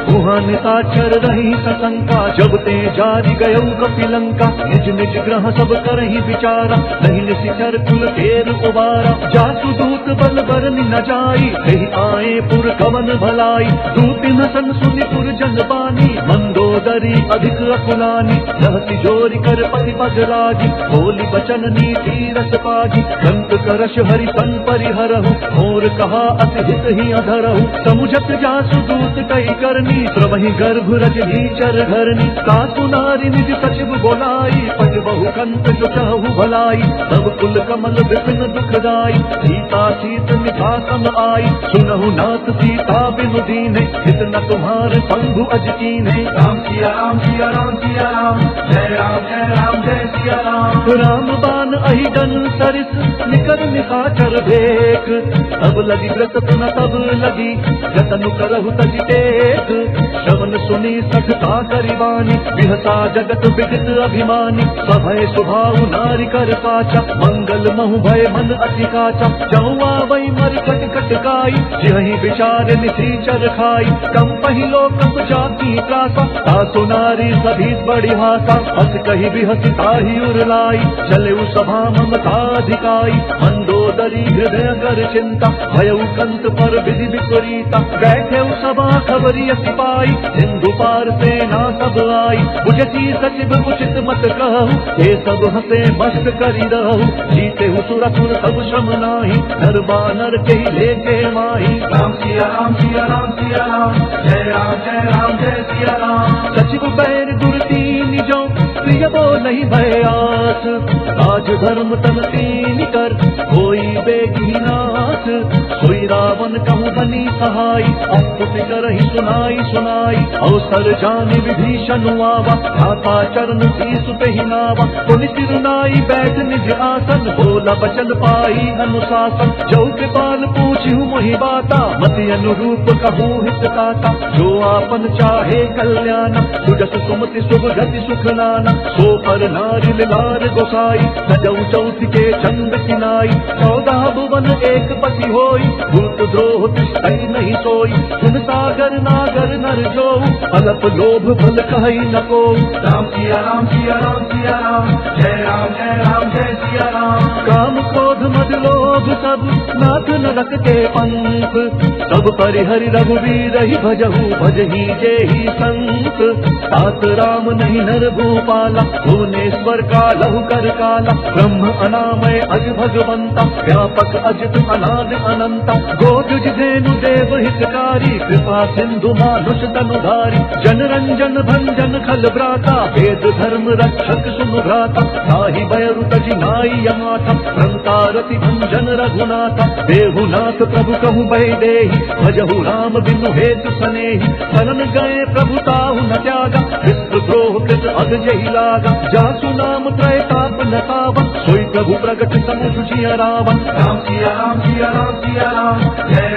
वहाँ निशाचर रही सशंका जब ते जारि गयौ कपि लंका। निज निज ग्रह सब करहि विचारा नहीं निशिचर कुल तेर उबारा। जासु दूत बल बरनि न जाई एहि आए पुर कवन भलाई। दूति न सन सुनि पुर जन बानी मंदोदरी अधिक अकुलानी। रहति जोरि कर पति पग लागी बोली बचन नीति रस पागी। संत करश हरि सन परिहरहु मोर कहा अति हित ही अधरहु। समुझत जासु दूत कई करनी प्रवहि गर्भ रजनी चर घरनी। सासु नारी निज सचिव बोलाई पट बहु कंत जो चाहु भलाई। सब कुल कमल विपिन दुखदाई सीता सीत निभासम आई। सुनहु नाथ सीता बिनु दीने हित न तुम्हारे पंगु अज कीन्हे। राम सिया राम सिया राम सिया राम जय सिया राम। राम बान अहि डन सरिस निकर निशाचर देख। तब लगी व्रत न तब लगी जतनु करहु तजि टेक। श्रवण सुनी सठता करिवानी विहसा जगत विदित अभिमानी। सभय सुभाउ नारी कर काचा मंगल महु भय मन अति काचा। जौआ वही मर कट कट काई जिहि विचार निशीचर खाई। कम पहिलो कप जाती त्रासा तासु नारी सभी बड़ी भाषा। हस कही बिहस ताहि उरलाई चले सभा ममता अधिकाई। मंदोदरी हृदय कर चिंता भयउ कंत पर विधि विपरीता। बैठे सभा खबरी सिपाई सिंधु पार सेना सब आई। बुझती सचिव उचित मत कहु ये सब हसे मस्त करी रहु। जीते सुरसुर सब श्रम नाही नर बानर के लेके माही। राम सिया राम सिया राम सिया राम जय सिया राम। सचिव बैर दुर्ती निजो प्रिय बो नहीं भयास। राज धर्म तन तीन कर कोई बेगी नाथ। सोई रावण कहूँ बनी सहाय अस्तुति करहि सुनाई सुनाई। अवसर जानि विभीषण आवा भ्राता चरण शीसु तेहि नावा। पुनि सिरुनाई बैठ निज आसन बोला बचन पाई अनुशासन। जो कृपाल पूछिहु मोहि बाता मति अनुरूप कहूँ हित ताता। जो आपन चाहे कल्याण सुजस सुमति शुभ गति सुख नाना। सो पर नारिल लार गोसाई, सजऊ चौथ के चंद किनाई, 14 भुवन एक पति होई, भूत द्रोह तिष्ठई नहीं सोई, सुन सागर नागर नर जो, अलप लोभ फल कहई न को। राम सिया राम सिया राम सिया राम, जय राम जय सिया राम। काम क्रोध मद लोभ सब नाथ नरक के पंथ, सब परिहरि रघुवीर ही भजहु भजही जेहि संत। तात राम नहीं नर भूपाला, भुवनेश्वर का लहु कर काला, ब्रह्म अनामय अज भगवंता, व्यापक अजित अनाद अनंता। गोजुज धेनु देव हितकारी, कृपा सिंधु मानुष तनुधारी, जन रंजन भंजन खल भ्राता, वेद धर्म रक्षक सुनु भ्राता। नाहि भयरु तजि नाई यमाथा, संतारति भंजन रघुनाथा। देहुनाथ प्रभु कहु भय देहि, भजहु राम बिनु हेतु सनेहि। शरण गए प्रभु ताहु न त्यागा, विश्व द्रोह कृत अग जहि लागा। जासु नाम त्रय ताप न पावन, सोई प्रभु प्रगट समुझ जिय रावण। राम सिया राम सिया राम सिया राम, जय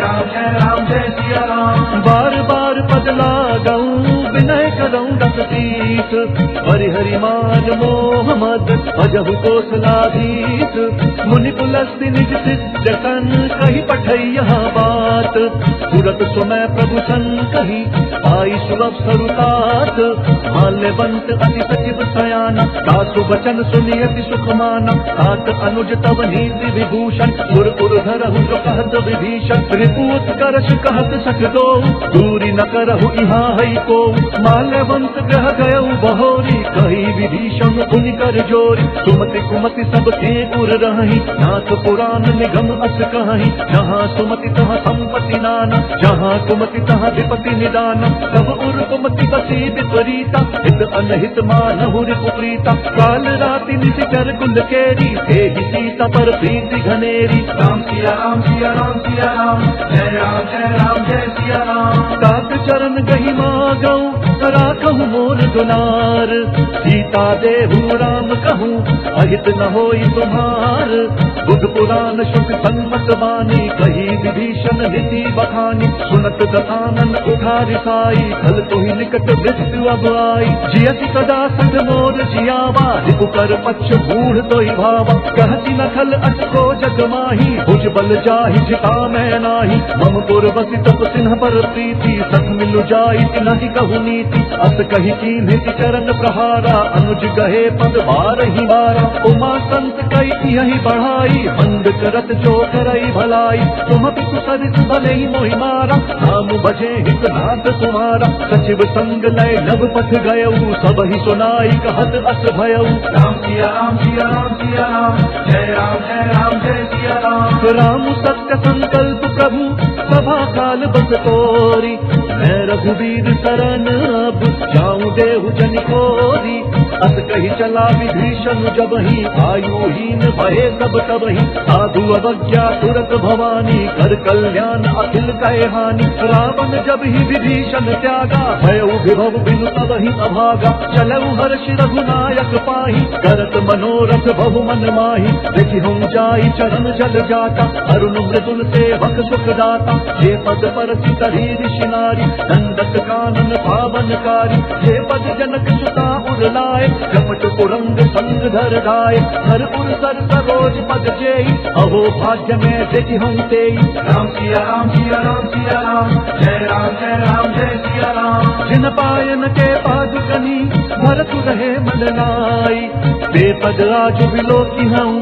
राम जय सिया राम। बार बार पद लागऊं, विनय करऊं दस तीस, परिहरि मान मोह मद भजहु कौशलाधीश। मुनि पुलस्ति निज शिष्य सन, कही पठई यहाँ बात, तुरत सुमय प्रभु सन कही, पाई सुलभ सरुतात। माल्यवंत अति सचिव सयाना, दासु वचन सुनि अति सुख माना। तात अनुज तव नीति विभूषण, सुर पुर धरहु जो कहत विभीषण। रिपुत करश कहत सख दो, दूरी न करहु इहाँ हई को। माल्यवंत ग्रह गयउ बहोरी, कही विभीषण पुनि कर जोरी। सुमति कुमति सब के उर रही, नाथ पुराण निगम अस कहीं। जहाँ सुमति तहाँ संपत्ति नाना, जहाँ कुमति तहाँ विपति निदान। सब उर कुमति बसी विपरीता, हित अनहित मानहु रिपुप्रीता। काल राति निशिचर कुल केरी, तेहि सीता पर प्रीति घनेरी। राम सिया राम सिया राम सिया राम, जय राम जय सिया राम। तात चरण गहि मागऊं, राखहु मोर दुलार। सीता देहु राम कहूँ, अहित न होई तुम्हार। बुध पुराण शुक सन्मत बानी, कही विभीषण नीति बखानी। सुनत दशानन उठा रिसाई, कल तुहि निकट मृत्यु अब आई। जियति सदा संग मोर जियावा, रिपु कर पक्ष बूढ़ तोहि भावा। कहति न खल अटको जग माही, भुज बल जाहि जिता मैं नाही। मम पुर बसि तप सिन्ह पर प्रीति, सख मिलु जाई तिनहि कहु नीति। अस कही कीन्हि चरण प्रहारा, अनुज गहे पद बारहि बारा। उमा संत कई यही बढ़ाई, बंद करत जो करई भलाई। तुम पितु सरित भले ही मोहि मारा, नाम भजे हित नाथ तुम्हारा। सचिव संग लय नभ पथ गयऊ, सब ही सुनाई कहत अस भयऊ। राम सिया राम सिया राम सिया राम, जय राम जय सिया राम। राम सत्य संकल्प प्रभु, सभा काल बस तोरी। मैं रघुवीर शरण अब, जाऊं देहु जनि खोरी। अस कही चला विभीषण जबहि, आयुहीन भये सब तबहि। साधु अवज्ञा तुरत भवानी, कर कल्याण अखिल कहे हानि। रावण जब ही विभीषण त्यागा, भयउ विभव बिनु तबहि अभागा। चलऊ हर्षि रघुनायक पाहि, करत मनोरथ बहु मन माहि। देखि हम जाई चरण जल जाता, अरुण मृदुल सेवक सुख दाता। जे पद पर चितहि ऋषि नारी, दंडक कानन पावनकारी। जे पद जनक सुता उर लाए, कपट कुरंग संग धर गाय। हर उर सर सरोज पद जेई, अहो भाग्य में देखि हम तेई। राम सिया राम सिया राम सिया राम, जय राम जय सिया राम। जिन पायन के पादुकनी, भरतु रहे मन नाई। बेपद आज बिलोकी हूँ,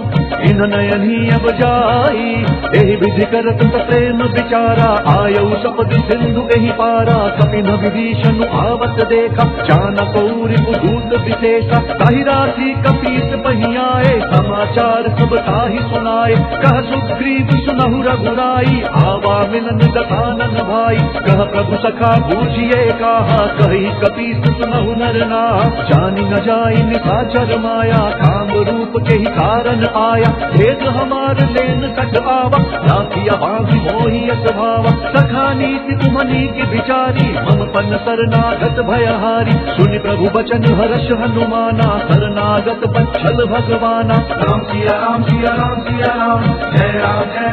इन नयनी अब जाई। एहि विधि करत प्रेम विचारा, आयऊ सपदि सिंधु एहि पारा। कपिन विभीषण आवत देखा, चानक रिपुदूत विशेषा। ताहि राशि कपीस पहियाए, समाचार सब ताहि सुनाए। कह सुग्रीव सुनहु रघुराई, आवा मिलन दशानन भाई। कह प्रभु सखा बूझिए कहा, कही कपीस सुनहु नर नाहा। जानि न जाई निशाचर माया, काम रूप के ही कारण आया, भेद हमार लेन सट आवा, राखिया बांधी मोही स्वभावा, सखा नीति तुम्हनी की बिचारी, मम पन शरणागत भयहारी, सुनि प्रभु बचन हर्ष हनुमाना, शरणागत बच्छल भगवाना। राम सिया राम सिया राम सिया राम, जय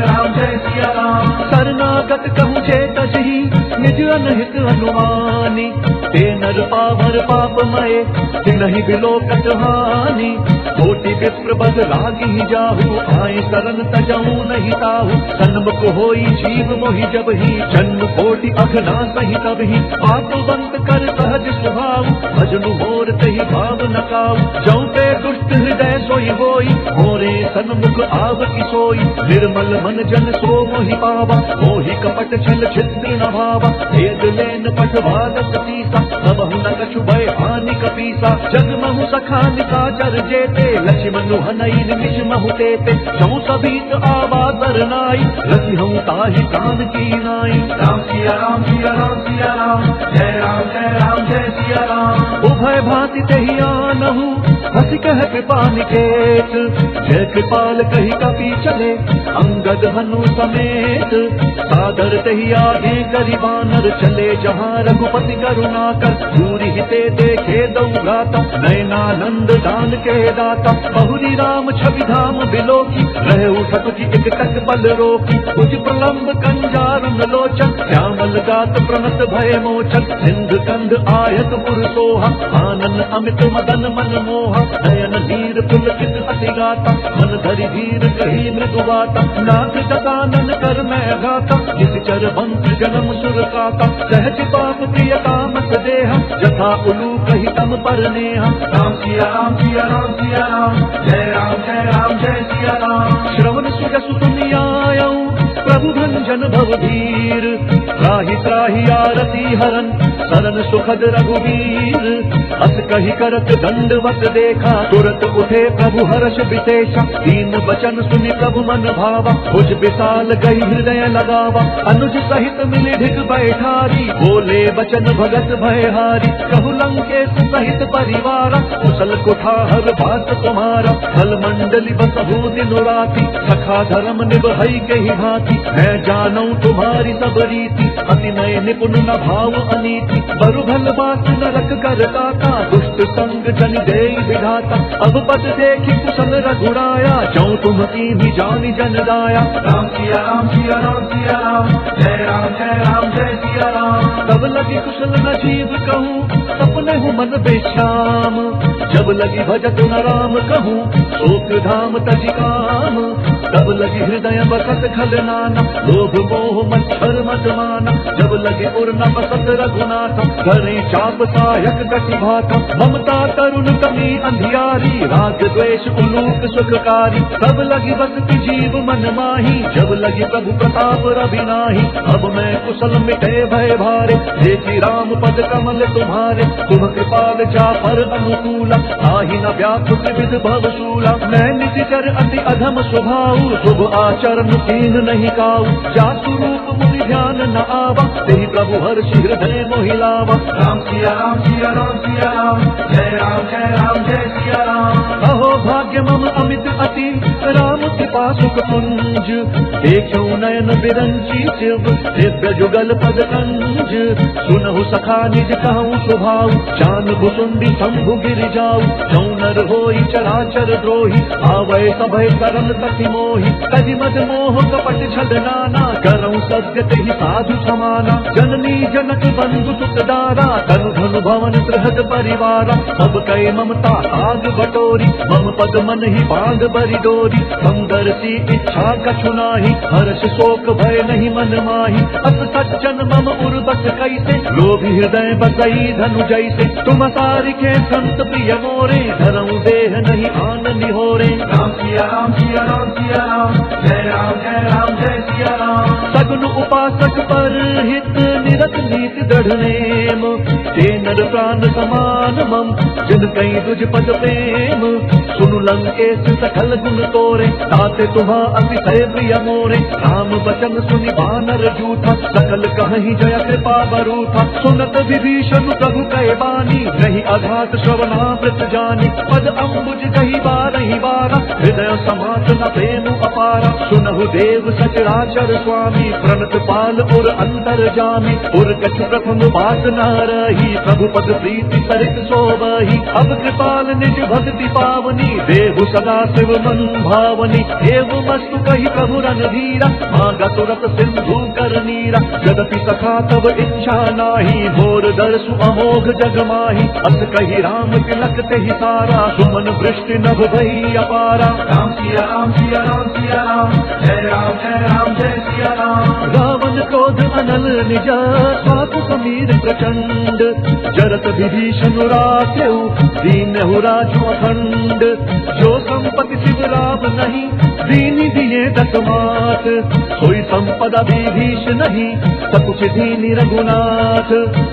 राम जय सिया राम। शरणागत कहूँ चेतहि निज अनहित हनुमानी, ते नर पावर पापमय तिनहि बिलोकत हानि, कोटि विप्र बद लागी जाहु, आए शरण तजहु नहीं ताहु, सन्मुख होई जीव मोहि जबहि, जन्म कोटि अघना सहि तबहि, पापवंत कर सहज स्वभाव, भजनु मोर तहि भाव नकाऊ, जौं ते दुष्ट हृदय सोई होई, मोरे सन्मुख आवति सोई, निर्मल मन जन सो मोहि पावा, मोहि कपट छल छिद्र न भावा, भेद लेन पटवादक सीसा, सबहु न कछु भय हानि कपीसा, जग महु सखा निशाचर जेते, लक्ष्मण हनई निमिष महु तेते, जौं सभीत आवा तरनाई, रति हूँ ताहि प्राण की नाई। राम सिया राम सिया राम सिया राम, जय राम जय सिया राम। उभय भांति तेहि आनहु, हंसी कह कृपा निकेत, जय कृपाल कही कपि चले, अंगद हनु समेत, सादर तेहि आगे करि बानर चले, जहाँ रघुपति करुणा कर, दूरि हिते देखे दऊ भ्राता, नयनानंद दान के दाता, बहुरी राम छवि धाम बिलोकी, रहे उठत की एक टक बल रोकी, कुछ प्रलंब कंजारुन लोचन, श्यामल गात प्रणत भय मोचन, सिंध कंध आयत पुर सोहा, आनन अमित मदन मन मोहा, नयन नीर पुलकित अति गाता, मन धरि धीर कही मृदुवाता, नाथ ददानन कर मैं गाता, जिस चर बंस जन्म सुर काता, सहज पाप प्रिय कामस देहा, जथा उलू कही तम पर नेहा। राम सिया राम सिया राम सिया राम, जय राम जय सिया राम। श्रवण सुजसु सुनि आयऊ, प्रभु भंजन भवधीर, त्राहि त्राहि आरती हरन, शरण सुखद रघुवीर, अस कही करत दंडवत देखा, तुरत उठे प्रभु हर्ष विशेषा, दीन बचन सुनि प्रभु मन भावा, भुज विशाल गही हृदय लगावा, अनुज सहित मिलि ढिग बैठारी, बोले बचन भगत भयहारी, कहु लंकेश सहित परिवारा, कुशल कुठार बात तुम्हारा, फल मंडली बसहु दिन राति, सखा धर्म निभई के ही भांति, मैं जानू तुम्हारी सब रीति, अति नय निपुण न भाव अनीति, बरु भल बात नरक कर दाता, दुष्ट संग जन दे विधाता, अब पद देखी कुशल रघुराया, जौं तुम की जानी जन दाया। राम सिया राम सिया राम सिया राम, जय राम जय सिया राम। तब लगी कुशल न जीव कहूँ, सपने हूँ मन बेश्याम, जब लगी भजत न राम कहूँ, शोक धाम तजि काम, तब लगी हृदय बसत खल नाना, लोभ मोह मच्छर मत माना, जब लगे उर न बसत रघुनाथ, धरे चाप सायक कटि भाता, ममता तरुण कमी अंधियारी, राग द्वेष उलूक सुखकारी, तब लगी बसती जीव मन माही, जब लगी प्रभु प्रताप रवि नाही, अब मैं कुशल मिटे भय भारे, देखी राम पद कमल तुम्हारे, तुम कृपाल जाफर अनुकूला, आहि न व्याकुल विध भव शूला, मैं निशिचर अति अधम स्वभाव, शुभ आचरण कीन नहीं काऊ, जासु रूप मुनि ध्यान न आवा, तेहि प्रभु हर्षि हृदय मोहि लावा। राम सिया राम सिया राम सिया राम, जय राम जय सिया राम। अहो भाग्य मम अमित अति, राम कृपा सुख पुंज, देखो नयन बिरंची शिव, दिव्य जुगल पद कंज, सुनहु सखा निज कहूँ स्वभाव, जान भुसुंडी शंभु गिर जाऊ, जौं नर होई चराचर द्रोही, आवै सभय सरल सखि मोहि, तजि मद मोह कपट छल नाना, करऊँ सत्य तेहि साधु समाना, जननी जनक बंधु सुत दारा, तनु धनु भवन बृहद परिवारा, सब कई ममता आग बटोरी, मम पद मन ही बांध बरि डोरी, सुंदर सी इच्छा कछु नाही, हर्ष शोक भय नहीं मन माही, अस सज्जन मम उर्वश कैसे, लोभी हृदय बसई धनु जैसे, तुम सारिखे संत प्रिय मोरे, धरऊँ देह नहीं आन निहोरे। राम सिया राम सिया राम सिया राम, जय राम जय सिया राम। सगुन उपासक पर हित निरत नीति दृढ़ नेम, ते नर प्राण समान मम, जिन कई तुझ पद प्रेम, सुनु लंकेश सकल गुण तोरे, ताते तुम्हा अतिशय प्रिय मोरे। राम बचन सुनि बानर जूथा, सकल कहहि जय कृपा बरूथा। सुनत विभीषण प्रभु कहे बानी, नहीं अघात श्रवणामृत जानी। पद अम्बुज कही बारहि बारा, हृदय समात न प्रेम अपारा। सुनहु देव सचराचर स्वामी, प्रणत पाल उर अंतर जामी। उर कछु प्रथम बात न रही, प्रभु पद प्रीति सरित सोबही। अब कृपाल निज भक्ति पावनी, देहु सदा शिव मन भावनी। देव मस्तु कही प्रभु रणधीरा, मांगा तुरत सिंधु कर नीरा। यद्यपि सखा तब इच्छा नाही, मोर दर्शु अमोघ जग माही। अस कही राम तिलक तेहि सारा, सुमन वृष्टि नभ भई अपारा। राम सिया राम सिया राम सिया राम, जय राम जय सिया राम। रावण क्रोध अनल निज, स्वातु समीर प्रचंड। जरत विभीषण राखेउ, दीनहु राजु अखंड। जो संपत्ति शिव राम नहीं, दीनि दिए दस मात। सोई संपदा विभीष नहीं, सकुच दीनि रघुनाथ।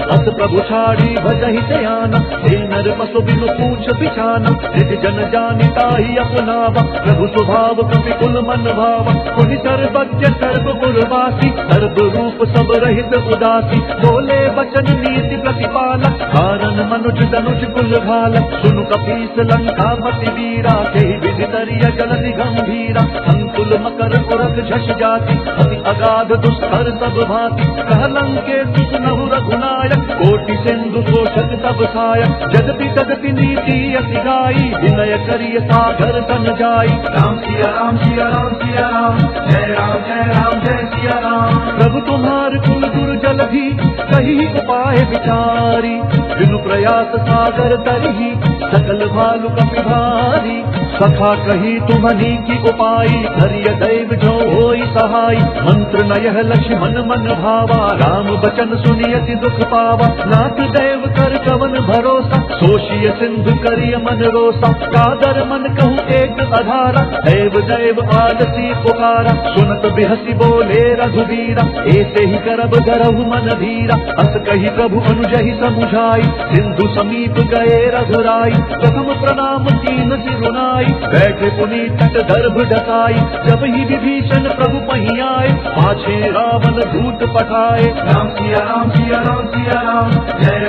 अस प्रभु छाड़ी भजहि दयाना, हे नर पशु बिनु पूछ बिछाना। निज जन जानि ताहि अपनावा, प्रभु स्वभाव कपि कुल मन भावा। पुनि सर्वज्ञ सर्वपुरवासी, सर्व रूप सब रहित उदासी। बोले वचन नीति प्रतिपाला, कारण मनुज तनुज कुल घाला। सुनु कपीस लंकापति वीरा, केहि विधि तरिय जलधि गंभीरा। अंकुल मकर उरग झष जाति, अति अगाध दुस्तर सब भाति। कह लंकेश सुनहु रघुनायक, कोटि सिंधु शोषक सब सायक। जगति जगति नीति अति गाई, विनय करिय सागर सन जाई। राम सिया राम सिया राम सिया राम, जय राम जय सिया राम। प्रभु तुम्हार कुल गुरु जलधि, कही उपाय विचारी। बिनु प्रयास सागर तरही, सकल भालु कपि भारी। सखा कही तुम्हनी की उपाई, धैर्य दैव जो होई सहाई। मंत्र न यह लक्ष्मण मन भावा, राम बचन सुनि अति दुख पावा। नाथ दैव कर कवन भरोसा, सोषिय सिंधु करिय मन रोसा। कादर मन कहूँ एक अधारा, दैव दैव आलसी पुकारा। सुनत बिहसी बोले रघुवीरा, ऐसे ही करब गरहु मन धीरा। अस कही प्रभु अनुजहि समुझाई, सिंधु समीप गए रघुराई। प्रथम प्रणाम कीन सिरुनाई, बैठे पुनि तट दर्भ ढकाई। जब ही विभीषण प्रभु पही आए, पाछे रावण दूत पठाए। राम सिया राम सिया राम सिया राम, जय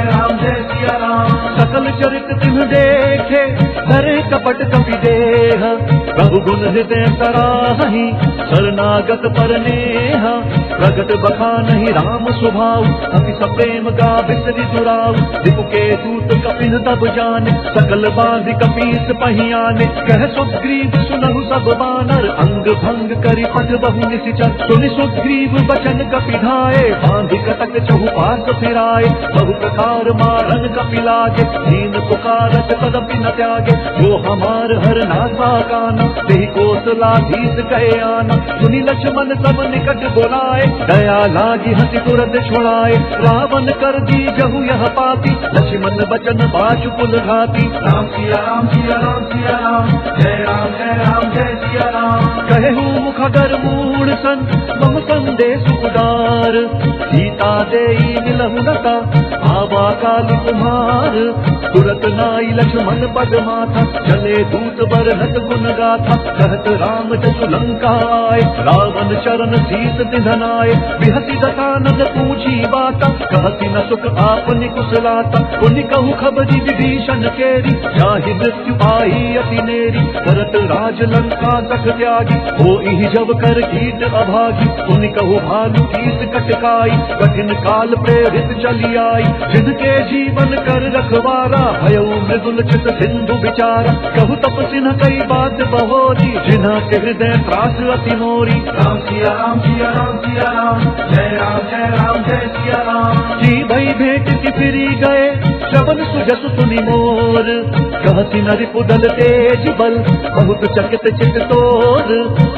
राम जय सिया राम। सकल चरित तिन्ह देखे, धरे कपट कपि देह। प्रभु गुण हृदय सराहि, शरणागत पर नेह। प्रगट बखानहि राम स्वभाव, अति सप्रेम गा बिसरि दुराव। रिपु के दूत कपिन तब जाने, सकल बांधि कपीस पही आने। कह सुग्रीव सुनहु सब बानर, अंग भंग करि पथ बहु निशिचर। सुनि सुग्रीव बचन कपि ढाए, बांधि कटक चहुपास फिराए। बहु प्रकार मारन कपि लागे, दीन पुकारत तदपि न त्यागे। जो हमार हर नासा काना, तेहि कोसलाधीश कहे आना। सुनि लक्ष्मण सब निकट बोलाए, दया लागी हंसी तुरत छुड़ाए। रावण कर दी जहु यह पाती, लक्ष्मण बचन बाजु कुल घाती। राम सिया राम सिया राम सिया राम, जय राम जय सिया राम। कहु मुखगर मूढ़ सन, बहु संदेश उदार। सीता देई मिलहु नता, आवा काल कुमार। तुरत नाई लक्ष्मण पद माथा, चले दूत बरहत गुण गाथा। कहत राम जसु लंका आए, रावण चरण शीस निधनाए। बिहसी दशानन पूछी बाता, कहती न सुख आपनि कुशलाता। पुनि कहु खबरी विभीषण केरी, जाहि मृत्यु आई अति नेरी। भरत राज लंका तक त्यागी, होई जब कर कीट अभागी। पुनि कहु भालु कीस कटकाई, कठिन काल प्रेरित चली आई। जिनके जीवन कर रखवारा, भयउ मृदुल चित सिंधु विचारा। कहु तपसिन कई बात बहोरी, जिन्हा के हृदय त्रास अति मोरी। राम सिया राम सिया राम सिया राम, जय राम जय सिया राम। जी भई भेंट की फिरी गए, श्रवण सुजसु सुनि मोर। कहती नरि पुदल तेज बल, बहुत चकित चित तोर।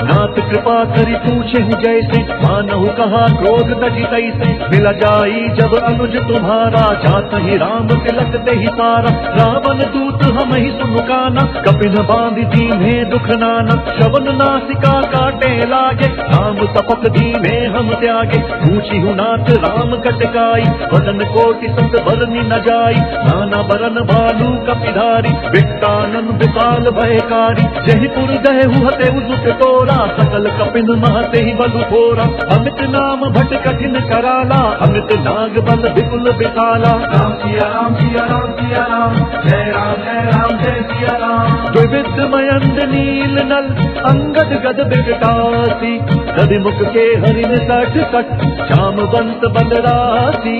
नाथ कृपा करि पूछेहु जैसे, मानहु कहा क्रोध तजि तैसे। मिला जाई जब अनुज तुम्हारा, जात ही राम तिलक तेहि सारा। रावण दूत हमहि सुमुकाना, कपिन बांधि दीन्हे दुख नाना। श्रवण नासिका काटे लागे, राम तपक दीन्हे हम त्यागे। पूछिहु नाथ राम कटकाई, वदन कोटि संत बरनि न जाई। नाना बरन भालू कपिधारी विकटानन विशाल भयकारी जहि पुर गए हते उजुक तोरा सकल कपिन महते ही बलु थोरा अमित नाम भट कठिन कराला अमित नाग बल विपुल विशाला राम सिया राम सिया राम सिया राम जय राम जय सिया राम द्विविध मयंद नील नल अंगद गद विकटासी दधिमुख के हरिण सठ सठ श्यामवंत बलरासी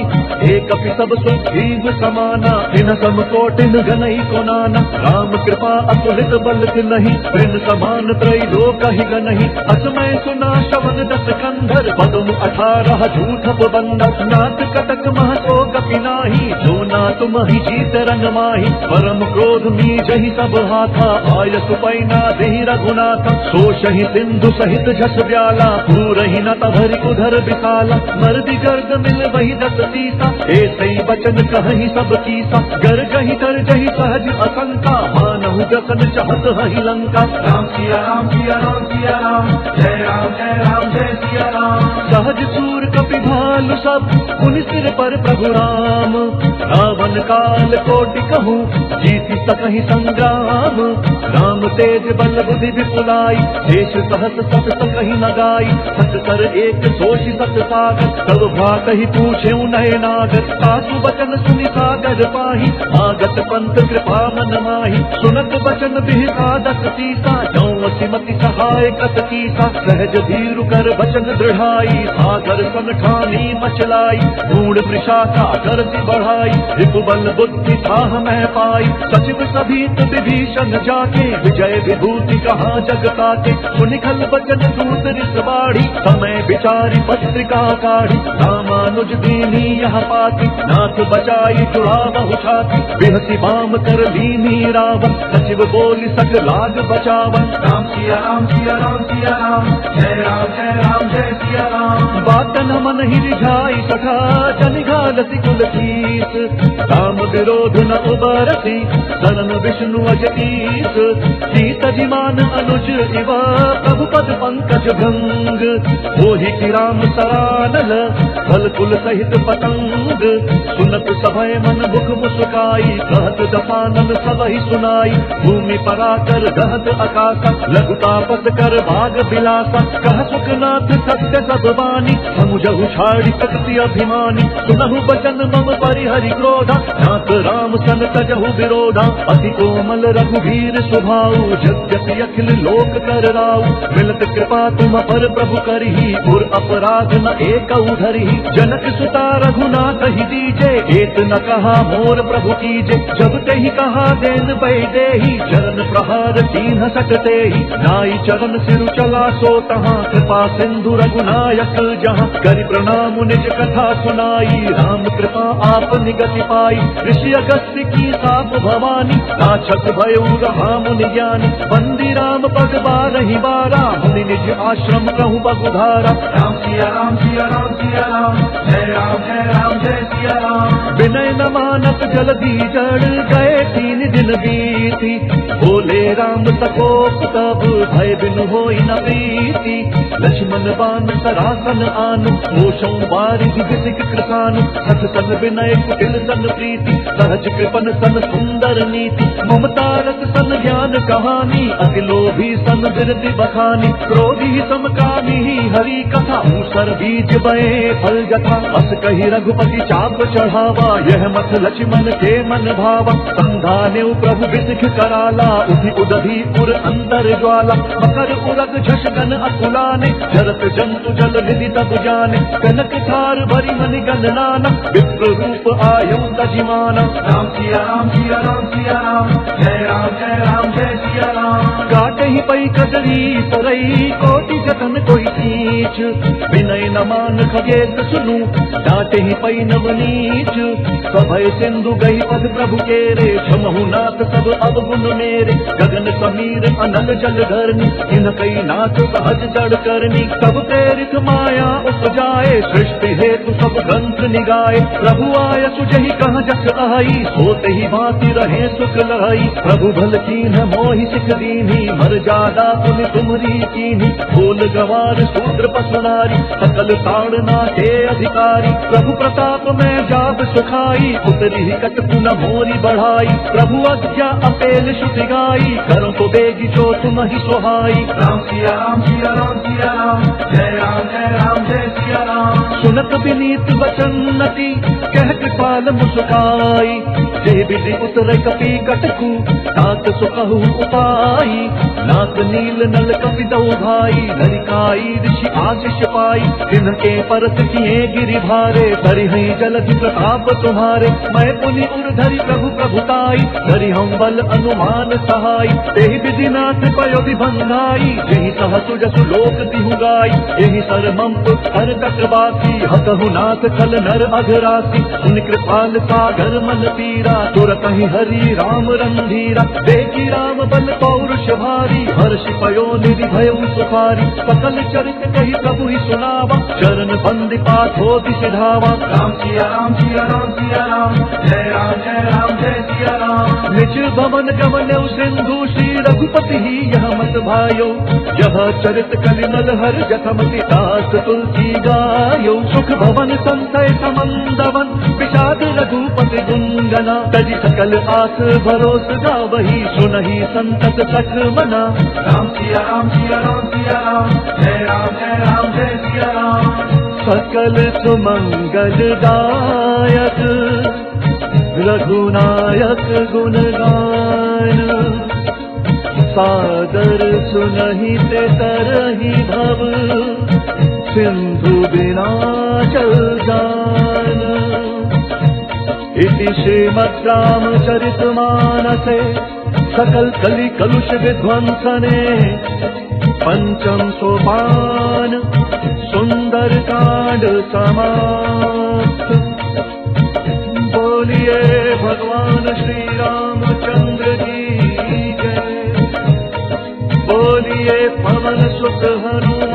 एक कपि सब सुग्रीव समाना इन सम कोटिन गनई को नाना राम कृपा अतुलित बल नहीं प्रिन समान त्रैलोक ही गनहि असमय सुना शवन दस कंधर पदम 18 झूठप बंदर नाथ कटक महतो कपि नाही जो ना तुम ही जीत रंग माही परम क्रोध मी जहि सब हाथा आय सुपैना देहि रघुनाथ सोषहि सिंधु सहित झस ब्याला पूरहि न तभरि उधर विशाला मर्दि गर्ग मिल वही दस सीसा ऐसे ही बचन कहि सब कीसा गर गहि तर जहि सहज असंका मानहु जसन चाहत हहि लंका राम सिया राम सिया राम सिया राम जय सिया राम सहज सूर कपि भालु सब पुनि सिर पर प्रभु राम रावण काल कोटि कहूँ जीति सकहि संग्राम राम तेज बल बुद्धि विपुलाई शेष सहस सत सकहि न गाई सत कर एक सोषि सत सागर तब भात ही पूछे नये नागर सासु बचन सुनि सागर पाही आगत पंथ कृपा मन माही सुनत बचन बिहिता दस सीसा जौ सिमति सहाय कत कीसा सहज धीरु कर बचन दृढ़ाई सागर सन ठानी मचलाई मूड वृषा सागर से बढ़ाई रिपु बल बुद्धि थाह मैं पाई सचिव सभीत विभीषण जाके विजय विभूति कहाँ जग ताके सुनिखल बचन दूत रिस बाढ़ी समय विचारी पत्रिका काढ़ी रामानुज दीनी यह पाती नाथ बचाई जुड़ावहु छाती बिहसी बाम कर लीनी रावण सचिव बोली सक लाग बचावन राम सिया राम सिया राम सिया राम जय सिया राम बातन मन ही रिझाई सखा जन घालसी कुल कीस राम विरोध न उबरसी शरण विष्णु अजईस सीत जिमान अनुज इवा प्रभु पद पंकज भंग मोहि की राम सरानल फल कुल सहित पतंग सुनत सभय मन मुख मुस्काई कहत दसानन सबहि सुनाई भूमि पराकर गहत आकाशा लघु तापस कर भाग बिलासा कह सुखनाथ सत्य सब बानी समुझहु छाड़ी शक्ति अभिमानी सुनहु बचन मम परिहरि क्रोधा नाथ राम सन तजहु विरोधा अति कोमल रघुवीर स्वभाव जगति अखिल लोक कर राव मिलत कृपा तुम पर प्रभु करही और अपराध न एक धरही जनक सुता रघुनाथ ही दीजे एक न कहा मोर प्रभु कीजे जब ते ही कहा देन बैठे ही चरण प्रहार तीन सकते ही नाई चरण सिरु चला सो तहाँ कृपा सिंधु रघुनायक जहाँ करि प्रणाम निज कथा सुनाई राम कृपा आप निगति पाई ऋषि अगस्त्य की साप भवानी नाछक भयो रहा मुनि ज्ञानी बंदी राम पग बारहि बारा मुनि निज आश्रम कहूँ बगुधारा राम सिया राम सिया राम सिया राम जय सिया राम विनय न मानत जल्दी जड़ गए 3 दिन बीती बोले राम सकोप तब भय बिनु होई न प्रीति लक्ष्मण बान सरासन आन मोशों बारिधि विसिक कृतान सत सन विनय कुटिल सन प्रीति सहज कृपन सन सुंदर नीति ममता रस सन ज्ञान कहानी अति लोभी सन बिरति बखानी क्रोधी समकामी हरि कथा मूसर बीज बए फल जथा अस कही रघुपति चाप चढ़ावा यह मत लक्ष्मण के मन भावा संधाने प्रभु विसिख कराला उधि उदधि उर अंतर ज्वाला मकर उरग झषगन अकुलाने जरत जंतु जल निधि तब जाने कनक थार भरी मनि गणनाना विप्र रूप आयु तजिमाना राम सिया राम सिया राम सिया राम जय सिया राम काटे ही पई कजरी सरई कोटि जतन कोई कीच विनय न मान खगेत सुनु डांटे ही पई नवनीच सभय सिंधु गई पद प्रभु के रे क्षमहु नाथ सब अवगुण मेरे गगन समीर अनल जल धरनी इन कई नाथ सहज जड़ करनी सब प्रेरित माया उपजाए सृष्टि हेतु सब ग्रंथ निगाए प्रभु आय सुजहि कह जस आई सोते ही भांति रहे सुख लहई प्रभु भल कीन मोहि सिख दीनी मर जादा पुनि तुमरी कीनी बोल नर गवार शूद्र पशु नारी सकल ताड़ना के अधिकारी प्रभु प्रताप में जाब सुखाई उतरी कट पुन मोरी बढ़ाई प्रभु आज्ञा अपेल श्रुति गाई करो तो बेगी जो तुम ही सुहाई राम सिया राम सिया राम सिया राम जय राम जय सिया राम। सुनत विनीत वचन नति कह कृपाल मुस्काई जय विधि उतर कपि कटकु तात सुकहु उपाई नाथ नील नल कपि दो भाई नरिकाई ऋषि आशीष पाई जिनके परत किए गिरि भारे तरि हई जलधि प्रताप तुम्हारे मैं पुनि उर्धरि प्रभु प्रभुताई धरि हम बल अनुमान सहाय तेहि विधि नाथ पयो विभंगाई यही सहसु जसु लोक तिहु गाई यही सर मंप हर चक्रवासी हतहु नाथ खल नर अघरासी उन कृपाल सागर मन पीरा तुरत ही हरि राम रंधीरा देखी राम बल पौरुष भारी हर्षि पयो निधि भयउ सुखारी सकल चरित कही प्रभु ही सुनावा चरण बंदी पाथो सिधावा राम सिया राम सिया राम सिया राम जय राम जय सिया राम। निज भवन गमन सिंधु श्री रघुपति ही यह मत भायो यह चरित कलिमल हर जखमति दास तुलसी गायो सुख भवन संतय समंदवन विषाद रघुपति गुंजना तजी सकल आस भरोस गावही सुनहि संतत सख मना राम सिया राम सिया राम सिया राम जय सिया राम। सकल सुमंगल दायक रघुनायक गुण गान सादर सुनहि ते तरहि भव सिंधु बिना चल जान। इति श्रीमद् रामचरितमानसे सकल कलि कलुष विध्वंसने पंचम सोपान सुंदर कांड समाप्त। बोलिए भगवान श्री रामचंद्र की जय। बोलिए पवन सुत हनुमान